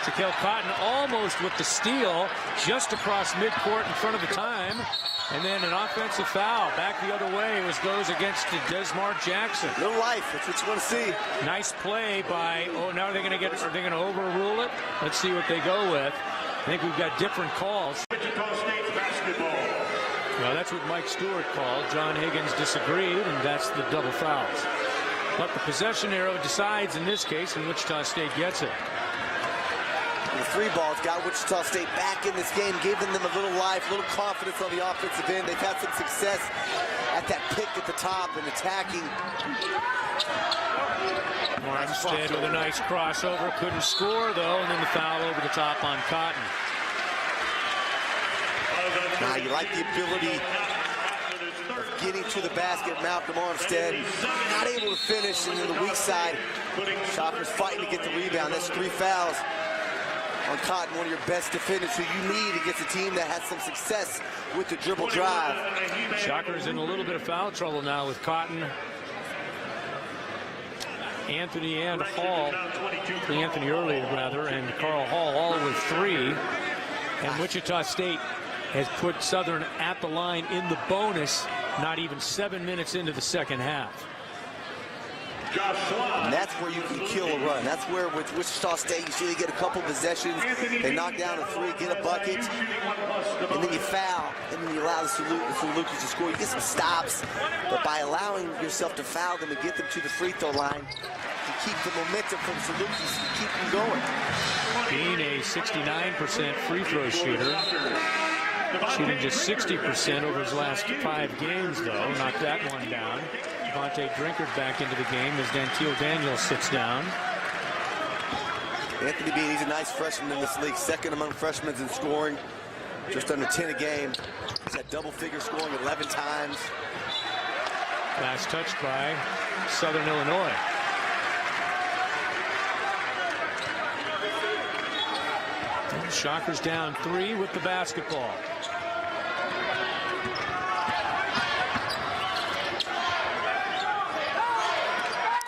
Takale Cotton almost with the steal just across midcourt in front of the time. And then an offensive foul back the other way goes against Desmar Jackson. Little life, that's what you want to see. Nice play by, now are they going to overrule it? Let's see what they go with. I think we've got different calls. Wichita State basketball. Well, that's what Mike Stewart called. John Higgins disagreed, and that's the double fouls. But the possession arrow decides in this case, and Wichita State gets it. The 3 balls got Wichita State back in this game, giving them a little life, a little confidence on the offensive end. They've had some success at that pick at the top and attacking. Armstead with a nice crossover, couldn't score though, and then the foul over the top on Cotton. Now you like the ability of getting to the basket. Malcolm Armstead not able to finish, and then the weak side, Shockers fighting to get the rebound. That's 3 fouls on Cotton, one of your best defenders who you need against a team that has some success with the dribble drive. Shockers in a little bit of foul trouble now with Cotton, Anthony and Hall, Anthony Early rather, and Carl Hall all with 3. And Wichita State has put Southern at the line in the bonus, not even 7 minutes into the second half. And that's where you can kill a run. That's where with Wichita State, you see they get a couple possessions, they knock down a 3, get a bucket, and then you foul, and then you allow the Salukis to score. You get some stops, but by allowing yourself to foul them and get them to the free throw line, you keep the momentum from Salukis and keep them going. Being a 69% free throw shooter, shooting just 60% over his last 5 games, though. Knocked that one down. Devontae Drinkard back into the game as Dantil Daniels sits down. Anthony Bean, he's a nice freshman in this league. Second among freshmen in scoring. Just under 10 a game. He's had double-figure scoring 11 times. Last touch by Southern Illinois. And Shockers down 3 with the basketball.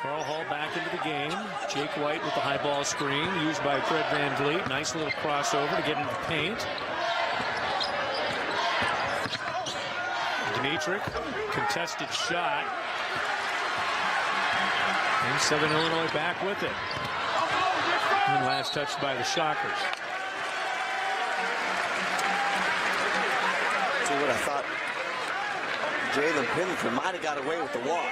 Carl Hall back into the game. Jake White with the high ball screen used by Fred Van Vliet. Nice little crossover to get into the paint. Dimitric, contested shot. And Southern Illinois back with it. And last touched by the Shockers. See what I thought. Jalen Pendleton might have got away with the walk.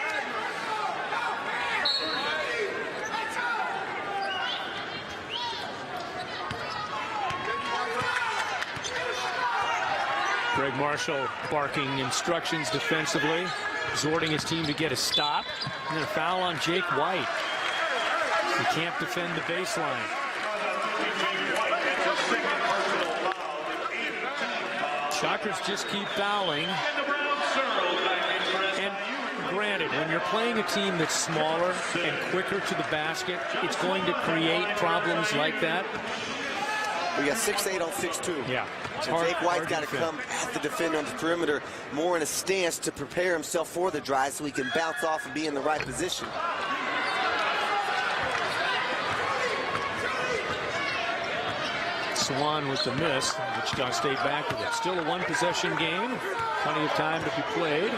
Greg Marshall barking instructions defensively, exhorting his team to get a stop. And then a foul on Jake White. He can't defend the baseline. Shockers just keep fouling. And granted, when you're playing a team that's smaller and quicker to the basket, it's going to create problems like that. We got 6'8" on 6'2". Yeah. So Jake White's got to come at the defender on the perimeter more in a stance to prepare himself for the drive so he can bounce off and be in the right position. Swan with the miss. Wichita State back with it. Still a 1-possession game. Plenty of time to be played.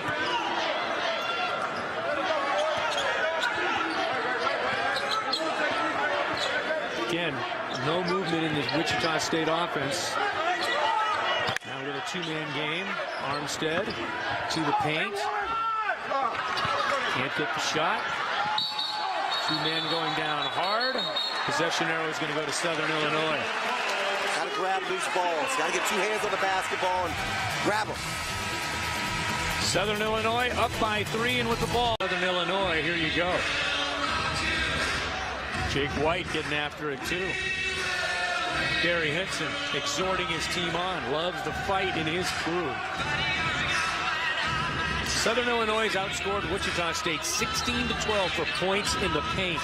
Again, No movement in this Wichita State offense. Now with a two-man game. Armstead to the paint. Can't get the shot. Two men going down hard. Possession arrow is going to go to Southern Illinois. Got to grab loose balls. Got to get two hands on the basketball and grab them. Southern Illinois up by 3 and with the ball. Southern Illinois, here you go. Jake White getting after it too. Gary Henson exhorting his team on. Loves the fight in his crew. Southern Illinois has outscored Wichita State 16-12 for points in the paint.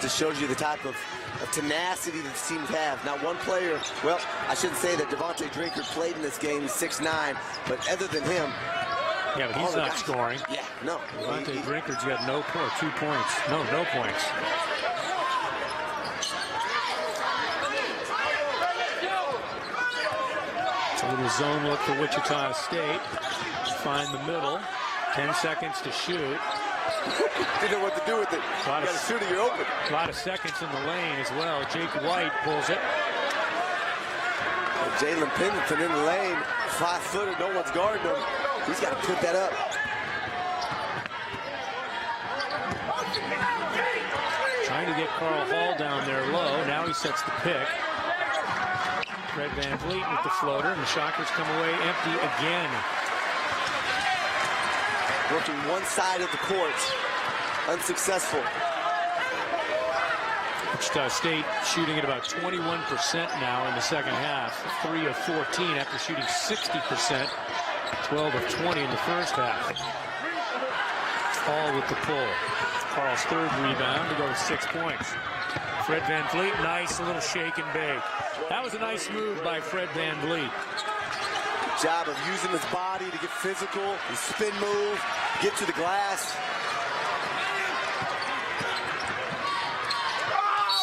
This shows you the type of tenacity that the teams have. Not one player, well, I shouldn't say that Devontae Drinkard played in this game, 6'9", but other than him. Yeah, but he's not scoring. Yeah, no. Devontae Drinkard's got no 2 points. No points. It's a little zone look for Wichita State. Find the middle. 10 seconds to shoot. Didn't know what to do with it. You got to shoot it, you're open. A lot of seconds in the lane as well. Jake White pulls it. Jalen Pendleton in the lane, 5-footer, no one's guarding him. He's got to put that up. Trying to get Carl Hall down there low. Now he sets the pick. Fred Van Vliet with the floater, and the Shockers come away empty again. Working one side of the court, unsuccessful. Wichita State shooting at about 21% now in the second half. 3 of 14 after shooting 60%. 12 of 20 in the first half. Hall with the pull. Carl's third rebound to go with 6 points. Fred Van Vliet, nice little shake and bake. That was a nice move by Fred Van Vliet. Job of using his body to get physical, his spin move, get to the glass.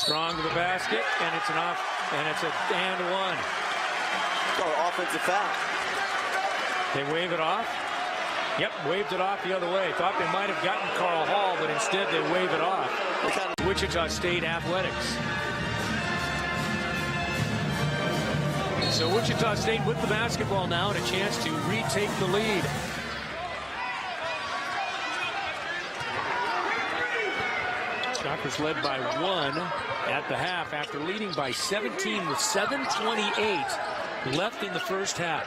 Strong to the basket, and it's an and one. Oh, offensive foul. They wave it off. Yep, waved it off the other way. Thought they might have gotten Carl Hall, but instead they wave it off. Wichita State athletics. So Wichita State with the basketball now and a chance to retake the lead. Shockers led by 1 at the half after leading by 17 with 7:28 left in the first half.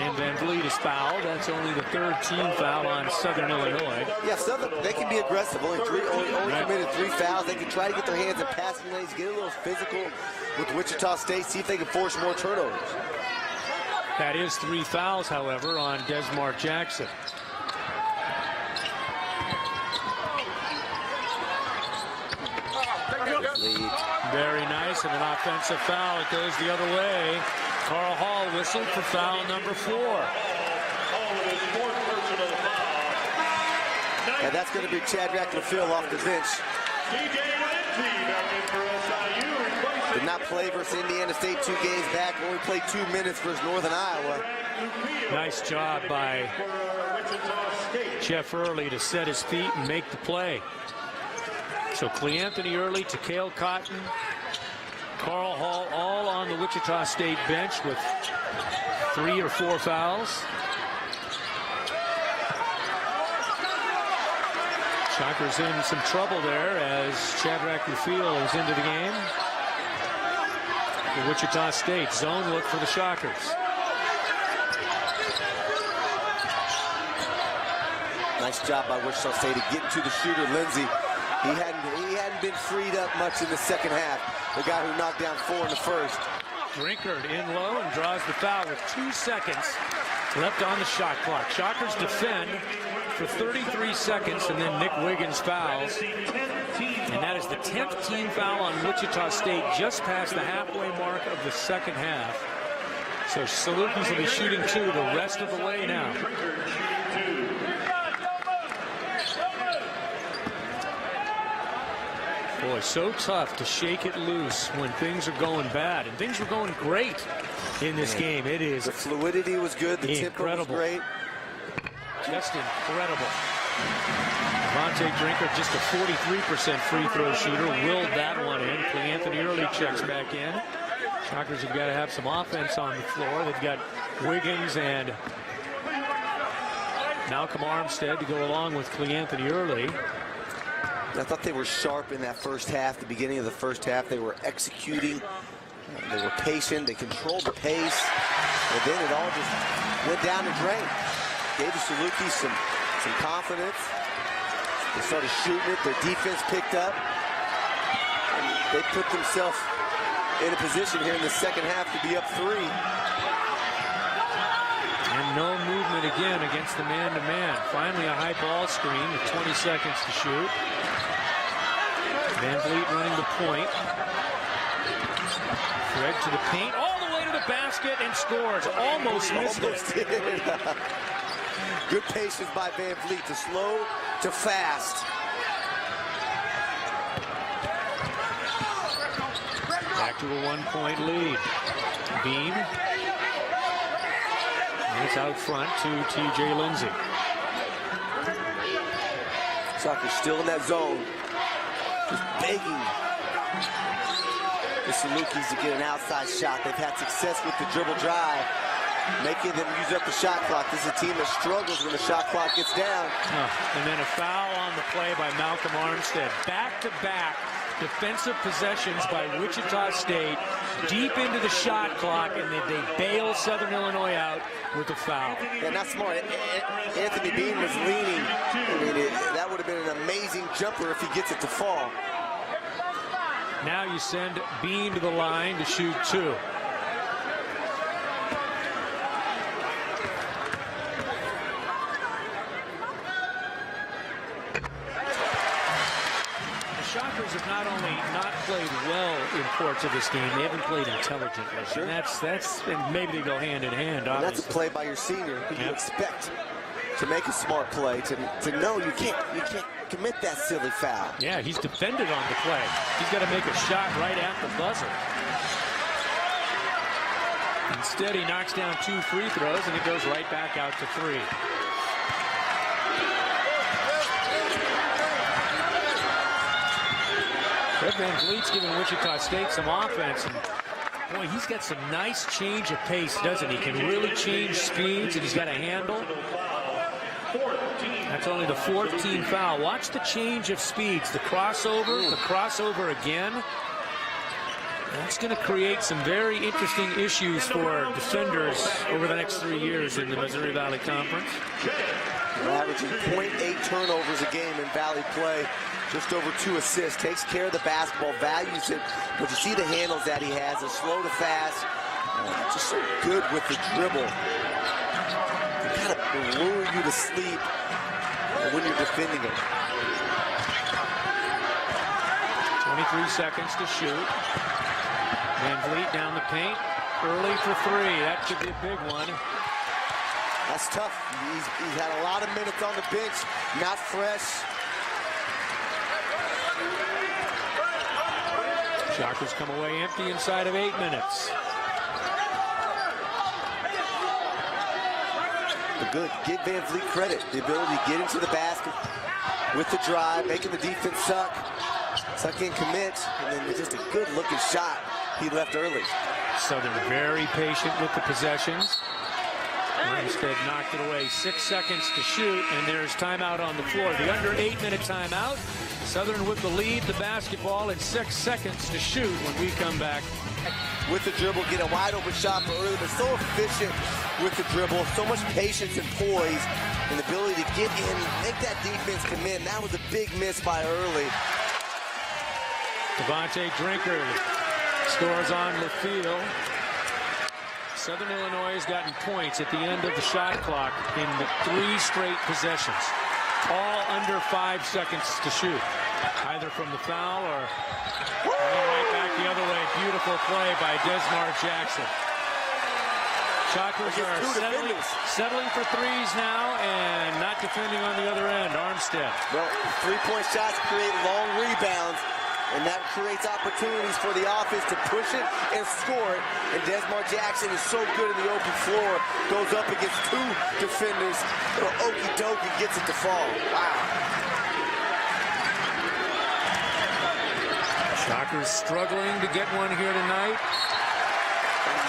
And Van Vliet is fouled. That's only the 3rd team foul on Southern Illinois. Yeah, Southern, they can be aggressive. Only committed 3 fouls. They can try to get their hands in passing lanes, get a little physical with Wichita State, see if they can force more turnovers. That is 3 fouls, however, on Desmar Jackson. Very nice, and an offensive foul. It goes the other way. Carl Hall whistled for foul number 4. And that's going to be Shadrack LaFille off the bench. Did not play versus Indiana State 2 games back. Only played 2 minutes versus Northern Iowa. Nice job by Jeff Early to set his feet and make the play. So Cleanthony Early to Cale Cotton, Carl Hall, all on the Wichita State bench with 3 or 4 fouls. Shockers in some trouble there as Shadrack LaFille is into the game. The Wichita State zone look for the Shockers. Nice job by Wichita State to get to the shooter, Lindsey. He hadn't been freed up much in the second half. The guy who knocked down 4 in the first. Drinkard in low and draws the foul with 2 seconds left on the shot clock. Shockers defend for 33 seconds, and then Nick Wiggins fouls. And that is the 10th team foul on Wichita State, just past the halfway mark of the second half. So Salukis will be shooting 2 the rest of the way now. Boy, so tough to shake it loose when things are going bad. And things were going great in this game. It is. The fluidity was good. The tempo was great. Just incredible. Devontae Drinker, just a 43% free throw shooter, willed that one in. Anthony Early checks back in. Shockers have got to have some offense on the floor. They've got Wiggins and Malcolm Armstead to go along with Anthony Early. I thought they were sharp in that first half. The beginning of the first half, they were executing. They were patient. They controlled the pace. And then it all just went down the drain. Gave the Salukis some confidence. They started shooting it. Their defense picked up. And they put themselves in a position here in the second half to be up 3. And no movement again against the man-to-man. Finally, a high ball screen with 20 seconds to shoot. Van Vliet running the point. Fred to the paint, all the way to the basket, and scores. Almost missed it. Good patience by Van Vliet to slow to fast. Back to a 1-point lead. Beam. And it's out front to TJ Lindsay. Shockers still in that zone. Just begging the Salukis to get an outside shot. They've had success with the dribble drive, making them use up the shot clock. This is a team that struggles when the shot clock gets down. And then a foul on the play by Malcolm Armstead. Back-to-back defensive possessions by Wichita State, deep into the shot clock, and they bail Southern Illinois out with a foul. Yeah, not smart. Anthony Bean was leaning. I mean, that would have been an amazing jumper if he gets it to fall. Now you send Bean to the line to shoot 2. The Shockers have not only not played well in parts of this game, they haven't played intelligently. Sure. And that's and maybe they go hand in hand. And that's a play by your senior who you expect to make a smart play, to know you can't commit that silly foul. Yeah, he's defended on the play. He's got to make a shot right at the buzzer. Instead, he knocks down 2 free throws, and it goes right back out to 3. Fred Van Vliet's giving Wichita State some offense, and boy, he's got some nice change of pace, doesn't he? Can really change speeds, and he's got a handle. That's only the 4th team foul. Watch the change of speeds. The crossover again. That's going to create some very interesting issues for defenders over the next 3 years in the Missouri Valley Conference. They're averaging 0.8 turnovers a game in Valley play. Just over 2 assists. Takes care of the basketball, values it. But you see the handles that he has. It's slow to fast. Just so good with the dribble. Kind of lure you to sleep when you're defending him. 23 seconds to shoot. Van Vliet down the paint. Early for 3. That could be a big one. That's tough. He's had a lot of minutes on the bench. Not fresh. Shockers come away empty inside of 8 minutes. But good. Give Van Vliet credit. The ability to get into the basket with the drive, making the defense suck in, commit, and then just a good-looking shot he left early. Southern very patient with the possessions. Armstead knocked it away. 6 seconds to shoot, and there's timeout on the floor. The under 8-minute timeout. Southern with the lead, the basketball, and 6 seconds to shoot when we come back. With the dribble, get a wide open shot for early, but so efficient with the dribble, so much patience and poise, and the ability to get in, make that defense commit. And that was a big miss by Early. Devontae Drinker scores on LaFille. Southern Illinois has gotten points at the end of the shot clock in 3 straight possessions. All under 5 seconds to shoot. Either from the foul or right back the other way. Beautiful play by Desmar Jackson. Shockers are settling for 3s now and not defending on the other end. Armstead. Well, 3-point shots create long rebounds. And that creates opportunities for the offense to push it and score it. And Desmar Jackson is so good in the open floor. Goes up against two defenders. Little okey doke and gets it to fall. Wow. Shockers struggling to get one here tonight.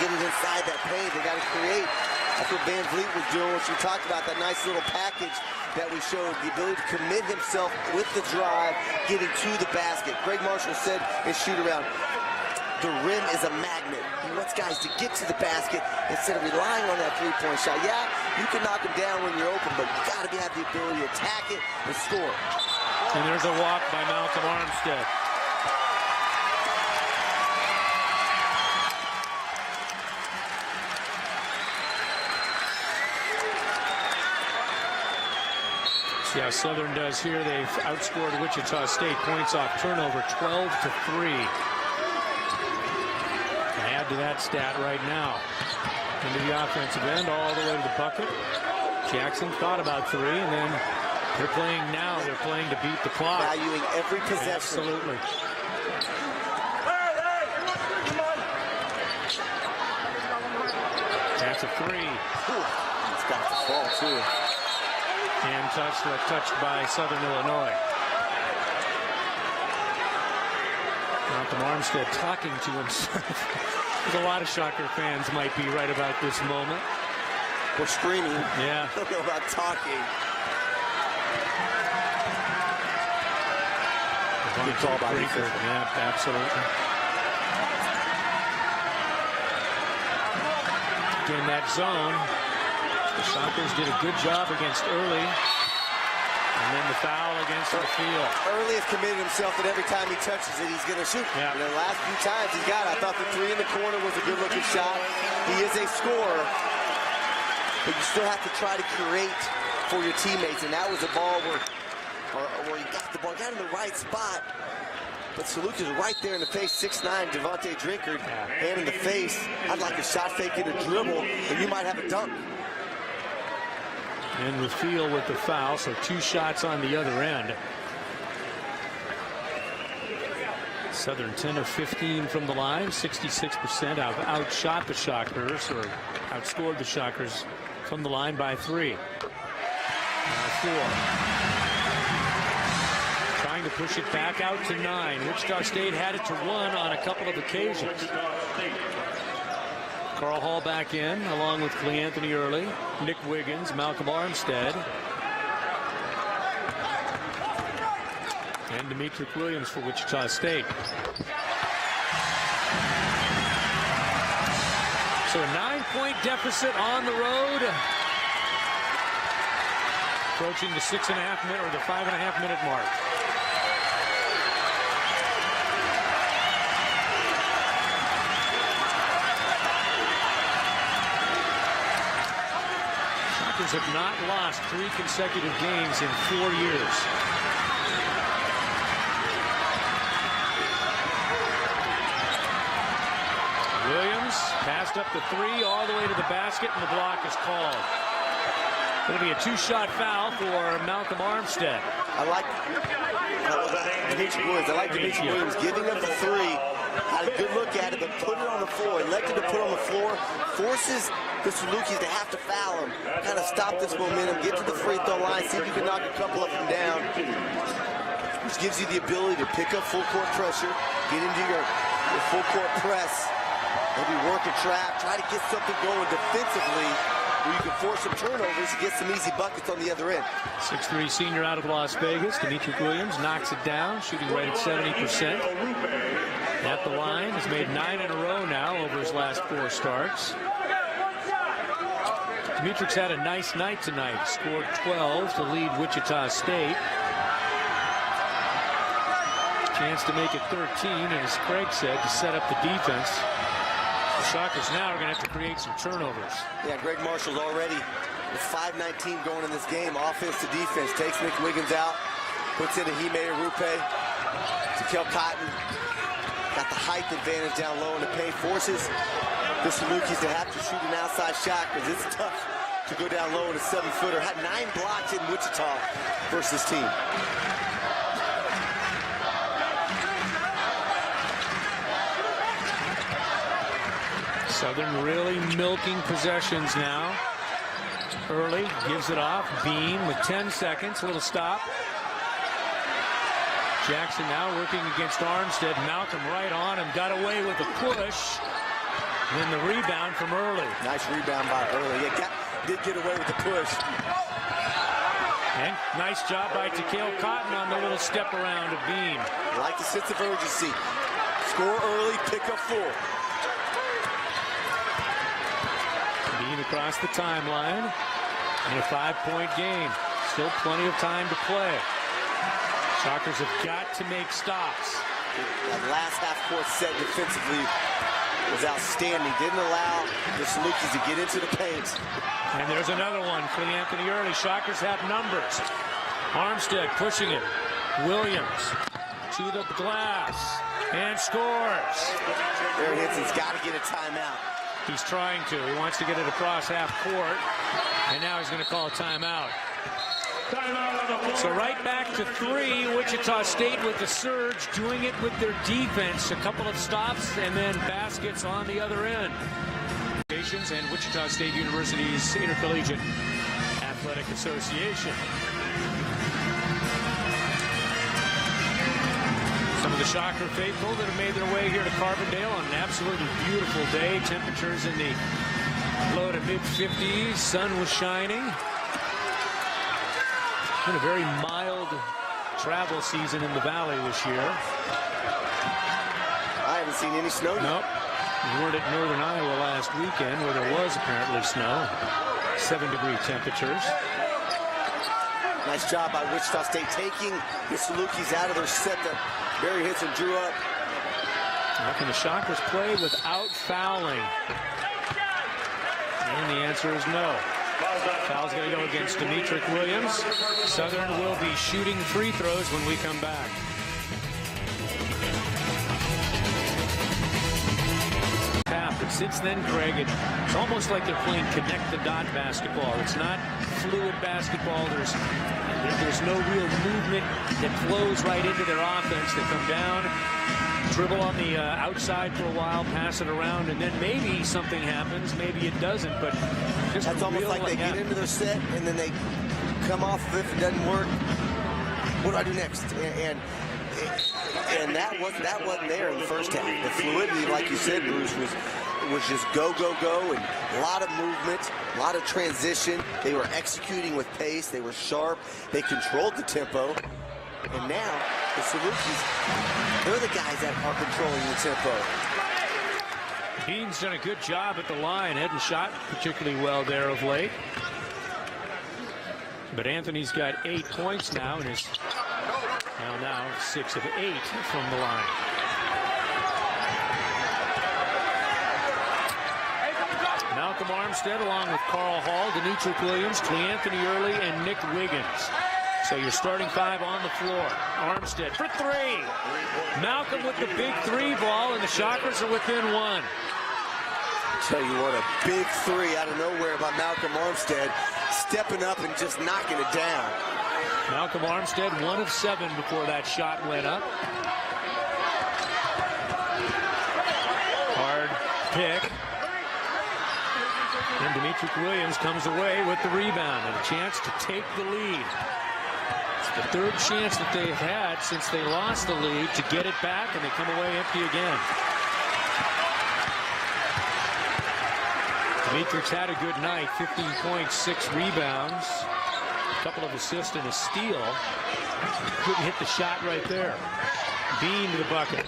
Get it inside that paint. They got to create. That's what Van Vliet was doing when she talked about that nice little package that we showed, the ability to commit himself with the drive, getting to the basket. Greg Marshall said in shoot-around, the rim is a magnet. He wants guys to get to the basket instead of relying on that three-point shot. Yeah, you can knock them down when you're open, but you got to have the ability to attack it and score. And there's a walk by Malcolm Armstead. See how Southern does here. They've outscored Wichita State points off turnover 12-3. Add to that stat right now. Into the offensive end, all the way to the bucket. Jackson thought about three, and then they're playing now. They're playing to beat the clock. Valuing every possession. Absolutely. That's a three. It's got to fall, too. And touched by Southern Illinois. Malcolm Armstead talking to himself. There's a lot of Shocker fans might be right about this moment. We're screaming. Yeah. I don't know about talking. Good call by defense. Yeah, absolutely. Again, that zone. The Shockers did a good job against Early. And then the foul against the field. Early has committed himself that every time he touches it, he's going to shoot. Yeah. And the last few times he got it, I thought the three in the corner was a good-looking shot. He is a scorer. But you still have to try to create for your teammates. And that was a ball where he got the ball, got in the right spot. But Saluk is right there in the face, 6'9", Devontae Drinkard, hand in the face. I'd like a shot fake and a dribble, and you might have a dunk. And with Field with the foul, so two shots on the other end. Southern 10 of 15 from the line, 66%. Outshot the Shockers, or outscored the Shockers from the line by 3. Now 4. Trying to push it back out to 9. Wichita State had it to 1 on a couple of occasions. Carl Hall back in, along with Cleanthony Early, Nick Wiggins, Malcolm Armstead, and Demetric Williams for Wichita State. So a 9-point deficit on the road. Approaching the 6.5 minute or the 5.5 minute mark. Have not lost 3 consecutive games in 4 years. Williams passed up the 3 all the way to the basket, and the block is called. It'll be a 2-shot foul for Malcolm Armstead. I like Demetric Williams. I like Demetric Williams giving up the 3. Had a good look at it, but put it on the floor. Elected to put it on the floor. Forces the Salukis to have to foul him. Kind of stop this momentum. Get to the free throw line. See if you can knock a couple of them down. Which gives you the ability to pick up full court pressure. Get into your full court press. Maybe work a trap. Try to get something going defensively where you can force some turnovers and get some easy buckets on the other end. 6'3" senior out of Las Vegas. Demetric Williams knocks it down, shooting right at 70%. At the line, has made 9 in a row now over his last 4 starts. Demetric's had a nice night tonight. Scored 12 to lead Wichita State. Chance to make it 13, and as Craig said, to set up the defense. The Shockers now are going to have to create some turnovers. Yeah, Greg Marshall's already with 5:19 going in this game. Offense to defense. Takes Nick Wiggins out. Puts in a Hime Arupe. Takel Cotton. Got the height advantage down low in the paint. Forces the Salukis to have to shoot an outside shot because it's tough to go down low in a 7-footer. Had 9 blocks in Wichita versus this team. Southern really milking possessions now. Early gives it off. Bean with 10 seconds. A little stop. Jackson now working against Armstead. Malcolm right on him. Got away with a push. Then the rebound from Early. Nice rebound by Early. Did get away with the push. And nice job by Takale Cotton on the little step around of Bean. I like the sense of urgency. Score early, pick up 4. Bean across the timeline in a 5-point game. Still plenty of time to play. Shockers have got to make stops. That last half-court set defensively was outstanding. Didn't allow the Salukis to get into the paint. And there's another one for Anthony Early. Shockers have numbers. Armstead pushing it. Williams to the glass and scores. Barry Hinson's got to get a timeout. He's trying to. He wants to get it across half court. And now he's going to call a timeout. So right back to 3. Wichita State with the surge, doing it with their defense. A couple of stops and then baskets on the other end. And Wichita State University's Intercollegiate Athletic Association. Some of the Shocker faithful that have made their way here to Carbondale on an absolutely beautiful day. Temperatures in the low to mid-50s. Sun was shining. It's been a very mild travel season in the valley this year. I haven't seen any snow yet. Nope. We weren't at Northern Iowa last weekend where there was apparently snow. 7-degree temperatures. Nice job by Wichita State taking the Salukis out of their set that Barry Hinson drew up. How can the Shockers play without fouling? And the answer is no. Foul's going to go against Demetric Williams. Southern will be shooting free throws when we come back. But since then, Craig, it's almost like they're playing connect-the-dot basketball. It's not fluid basketball. There's no real movement that flows right into their offense. They come down, dribble on the outside for a while, pass it around, and then maybe something happens. Maybe it doesn't, but just that's almost like they get into their set and then they come off if it doesn't work. What do I do next? And that wasn't there in the first half. The fluidity, like you said, Bruce, was just go, go, go, and a lot of movement, a lot of transition. They were executing with pace. They were sharp. They controlled the tempo. And now, the Salukis, they're the guys that are controlling the tempo. Bean's done a good job at the line. Hadn't shot particularly well there of late. But Anthony's got 8 points now and is now 6 of 8 from the line. Malcolm Armstead along with Carl Hall, Demetric Williams, Anthony Early, and Nick Wiggins. So your starting 5 on the floor. Armstead for 3. Malcolm with the big 3 ball, and the Shockers are within 1. Tell you what, a big 3 out of nowhere by Malcolm Armstead, stepping up and just knocking it down. Malcolm Armstead 1 of 7 before that shot went up. Hard pick. And Demetric Williams comes away with the rebound and a chance to take the lead. It's the 3rd chance that they've had since they lost the lead to get it back, and they come away empty again. Demetric's had a good night, 15 points, 6 rebounds, a couple of assists and a steal. Couldn't hit the shot right there. Bean to the bucket.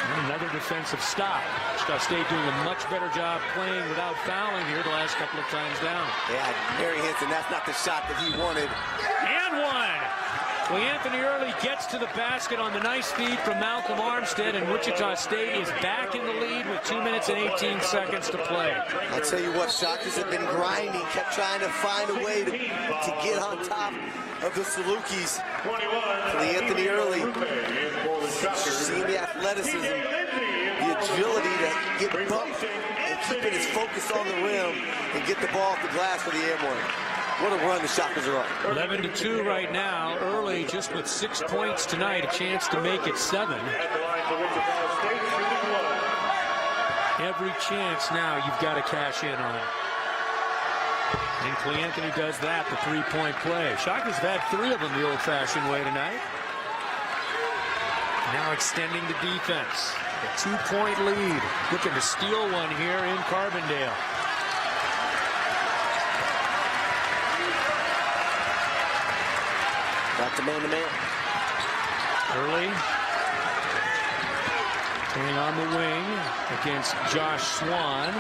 And another defensive stop. Wichita State doing a much better job playing without fouling here the last couple of times down. Yeah, Barry Hinson, that's not the shot that he wanted. And one! Well, Anthony Early gets to the basket on the nice feed from Malcolm Armstead, and Wichita State is back in the lead with 2 minutes and 18 seconds to play. I'll tell you what, Shockers have been grinding, kept trying to find a way to get on top of the Salukis. Anthony Early, seeing the athleticism, the agility to get bumped and keeping his focus on the rim and get the ball off the glass for the air one. What a run the Shockers are on. 11-2 right now. Early just with 6 points tonight. A chance to make it 7. Every chance now you've got to cash in on. And Cleanthony does that, the three-point play. Shockers have had 3 of them the old-fashioned way tonight. Now extending the defense. A 2-point lead. Looking to steal one here in Carbondale. Back to man-to-man. Early. Turning on the wing against Josh Swan.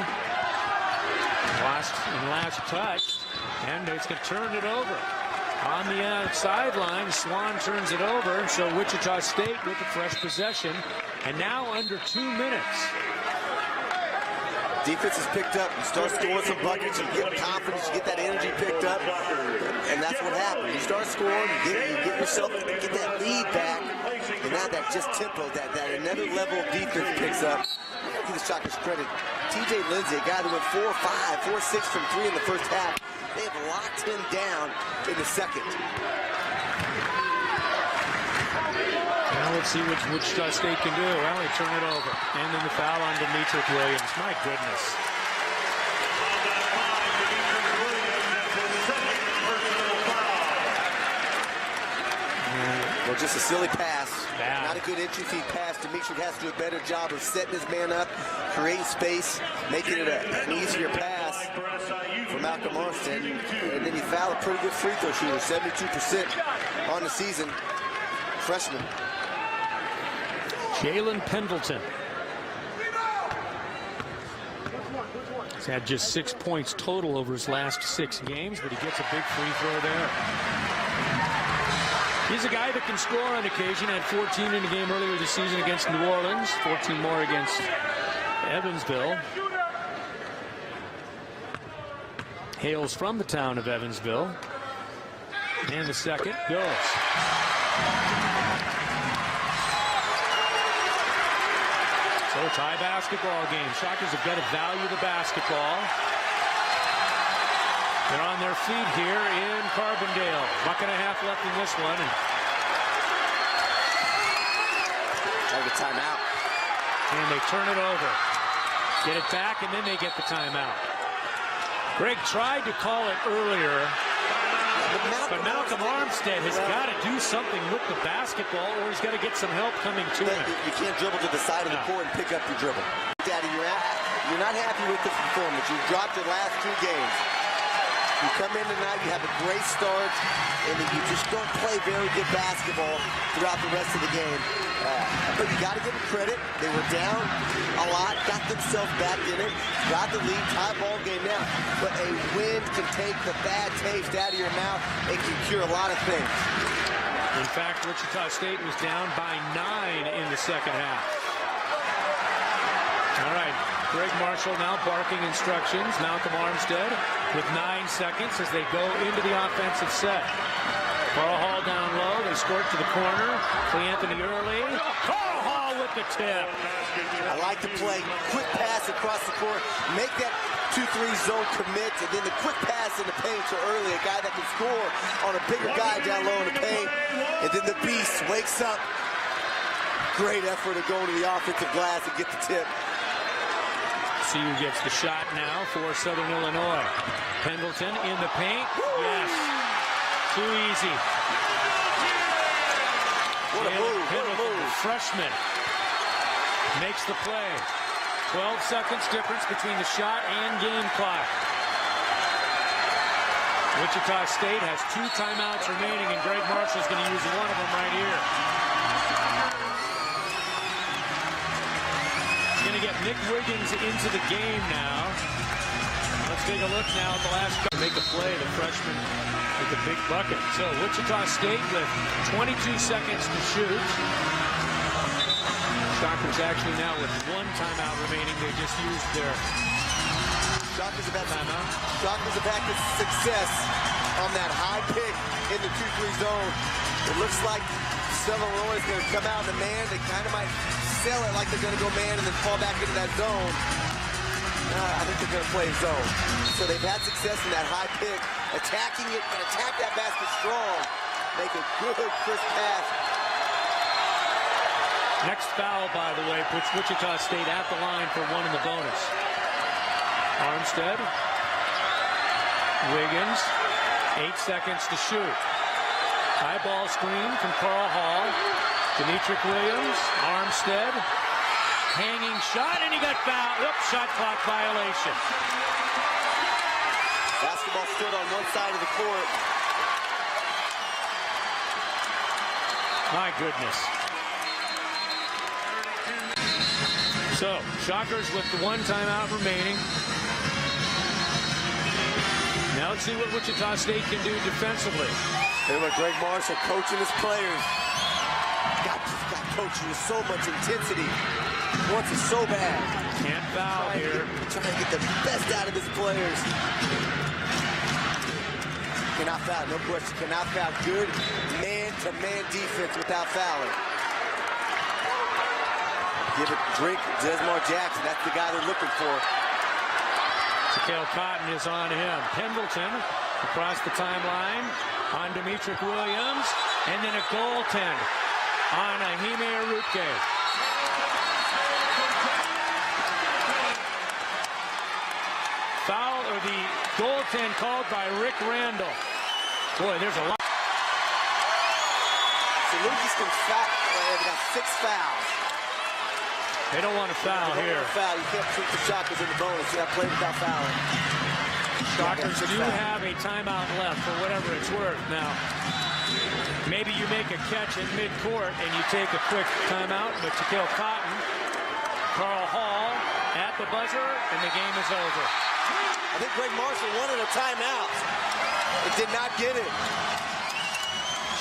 Last touch. And it's going to turn it over. On the sideline, Swan turns it over. So Wichita State with the fresh possession. And now under 2 minutes. Defense is picked up. You start scoring some buckets. You get confidence. You get that energy picked up. And that's what happens. You start scoring. You get yourself, get that lead back. And now that just tempo, that another level of defense picks up. Give the Shockers credit. TJ Lindsay, a guy that went 4-5, 4-6 from 3 in the first half. They have locked him down in the second. Now let's see what Wichita State can do. Well, they turn it over. And then the foul on Demetric Williams. My goodness. Well, just a silly pass. Bad. Not a good entry feed pass. Demetric has to do a better job of setting his man up, creating space, making it an easier pass for Malcolm Armstead. And then you foul a pretty good free throw shooter, 72% on the season. Freshman. Jalen Pendleton. He's had just 6 points total over his last 6 games, but he gets a big free throw there. He's a guy that can score on occasion. Had 14 in the game earlier this season against New Orleans. 14 more against Evansville. Hails from the town of Evansville. And the second goes. So tie basketball game. Shockers have got to value the basketball. They're on their feet here in Carbondale. Bucket and a half left in this one. And a timeout. And they turn it over. Get it back, and then they get the timeout. Greg tried to call it earlier. But Malcolm Armstead has got to do something with the basketball, or he's got to get some help coming to him. You can't dribble to the side of the court and pick up your dribble. Daddy, you're not happy with the performance. You've dropped your last 2 games. You come in tonight, you have a great start, and then you just don't play very good basketball throughout the rest of the game. But you got to give them credit. They were down a lot, got themselves back in it, got the lead, tie ball game now. But a win can take the bad taste out of your mouth. It can cure a lot of things. In fact, Wichita State was down by 9 in the second half. All right, Greg Marshall now barking instructions. Malcolm Armstead with 9 seconds as they go into the offensive set. Carl Hall down low. They squirt to the corner. Cleanthony early. Carl Hall with the tip. I like to play quick pass across the court, make that 2-3 zone commit, and then the quick pass in the paint to early, a guy that can score on a bigger guy down low in the paint. And then the beast wakes up. Great effort to go to the offensive glass and get the tip. See who gets the shot now for Southern Illinois. Pendleton in the paint. Yes. Too easy. What a move. Pendleton, the freshman, makes the play. 12 seconds difference between the shot and game clock. Wichita State has 2 timeouts remaining, and Greg Marshall's going to use one of them right here. Going to get Nick Wiggins into the game now. Let's take a look now at the last to make a play, the freshman with the big bucket. So Wichita State with 22 seconds to shoot. Shockers actually now with 1 timeout remaining. They just used their Shockers have had timeout. Shockers have had success on that high pick in the 2-3 zone. It looks like Southern Illinois is going to come out in the man. They kind of might sell it like they're going to go man and then fall back into that zone. I think they're going to play zone. So they've had success in that high pick, attacking it and attack that basket strong. Make a good, crisp pass. Next foul, by the way, puts Wichita State at the line for one in the bonus. Armstead. Wiggins. 8 seconds to shoot. High ball screen from Carl Hall. Demetric Williams. Armstead. Hanging shot, and he got fouled. Oops, shot clock violation. Basketball stood on one side of the court. My goodness. So, Shockers with the one timeout remaining. Now let's see what Wichita State can do defensively. Hey, look, Greg Marshall coaching his players. Got coaching with so much intensity. Wants it so bad. Can't foul here. Trying to get the best out of his players. Cannot foul, no question. Cannot foul. Good man-to-man defense without fouling. Give it drink, Desmar Jackson. That's the guy they're looking for. Shaquille Cotton is on him. Pendleton across the timeline on Demetric Williams. And then a goaltend on Ahime Arutke. Foul, or the goaltend called by Rick Randall. Boy, there's a lot. So Lucas can foul. They've got 6 fouls. They don't want to foul here. Foul. You can't treat the Shockers in the bonus. You got to play without fouling. Shockers do have a timeout left for whatever it's worth. Now, maybe you make a catch at midcourt and you take a quick timeout, but Shaquille Cotton, Carl Hall at the buzzer, and the game is over. I think Greg Marshall wanted a timeout. It did not get it.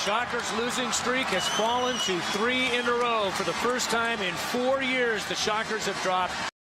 Shockers' losing streak has fallen to 3 in a row. For the first time in 4 years, the Shockers have dropped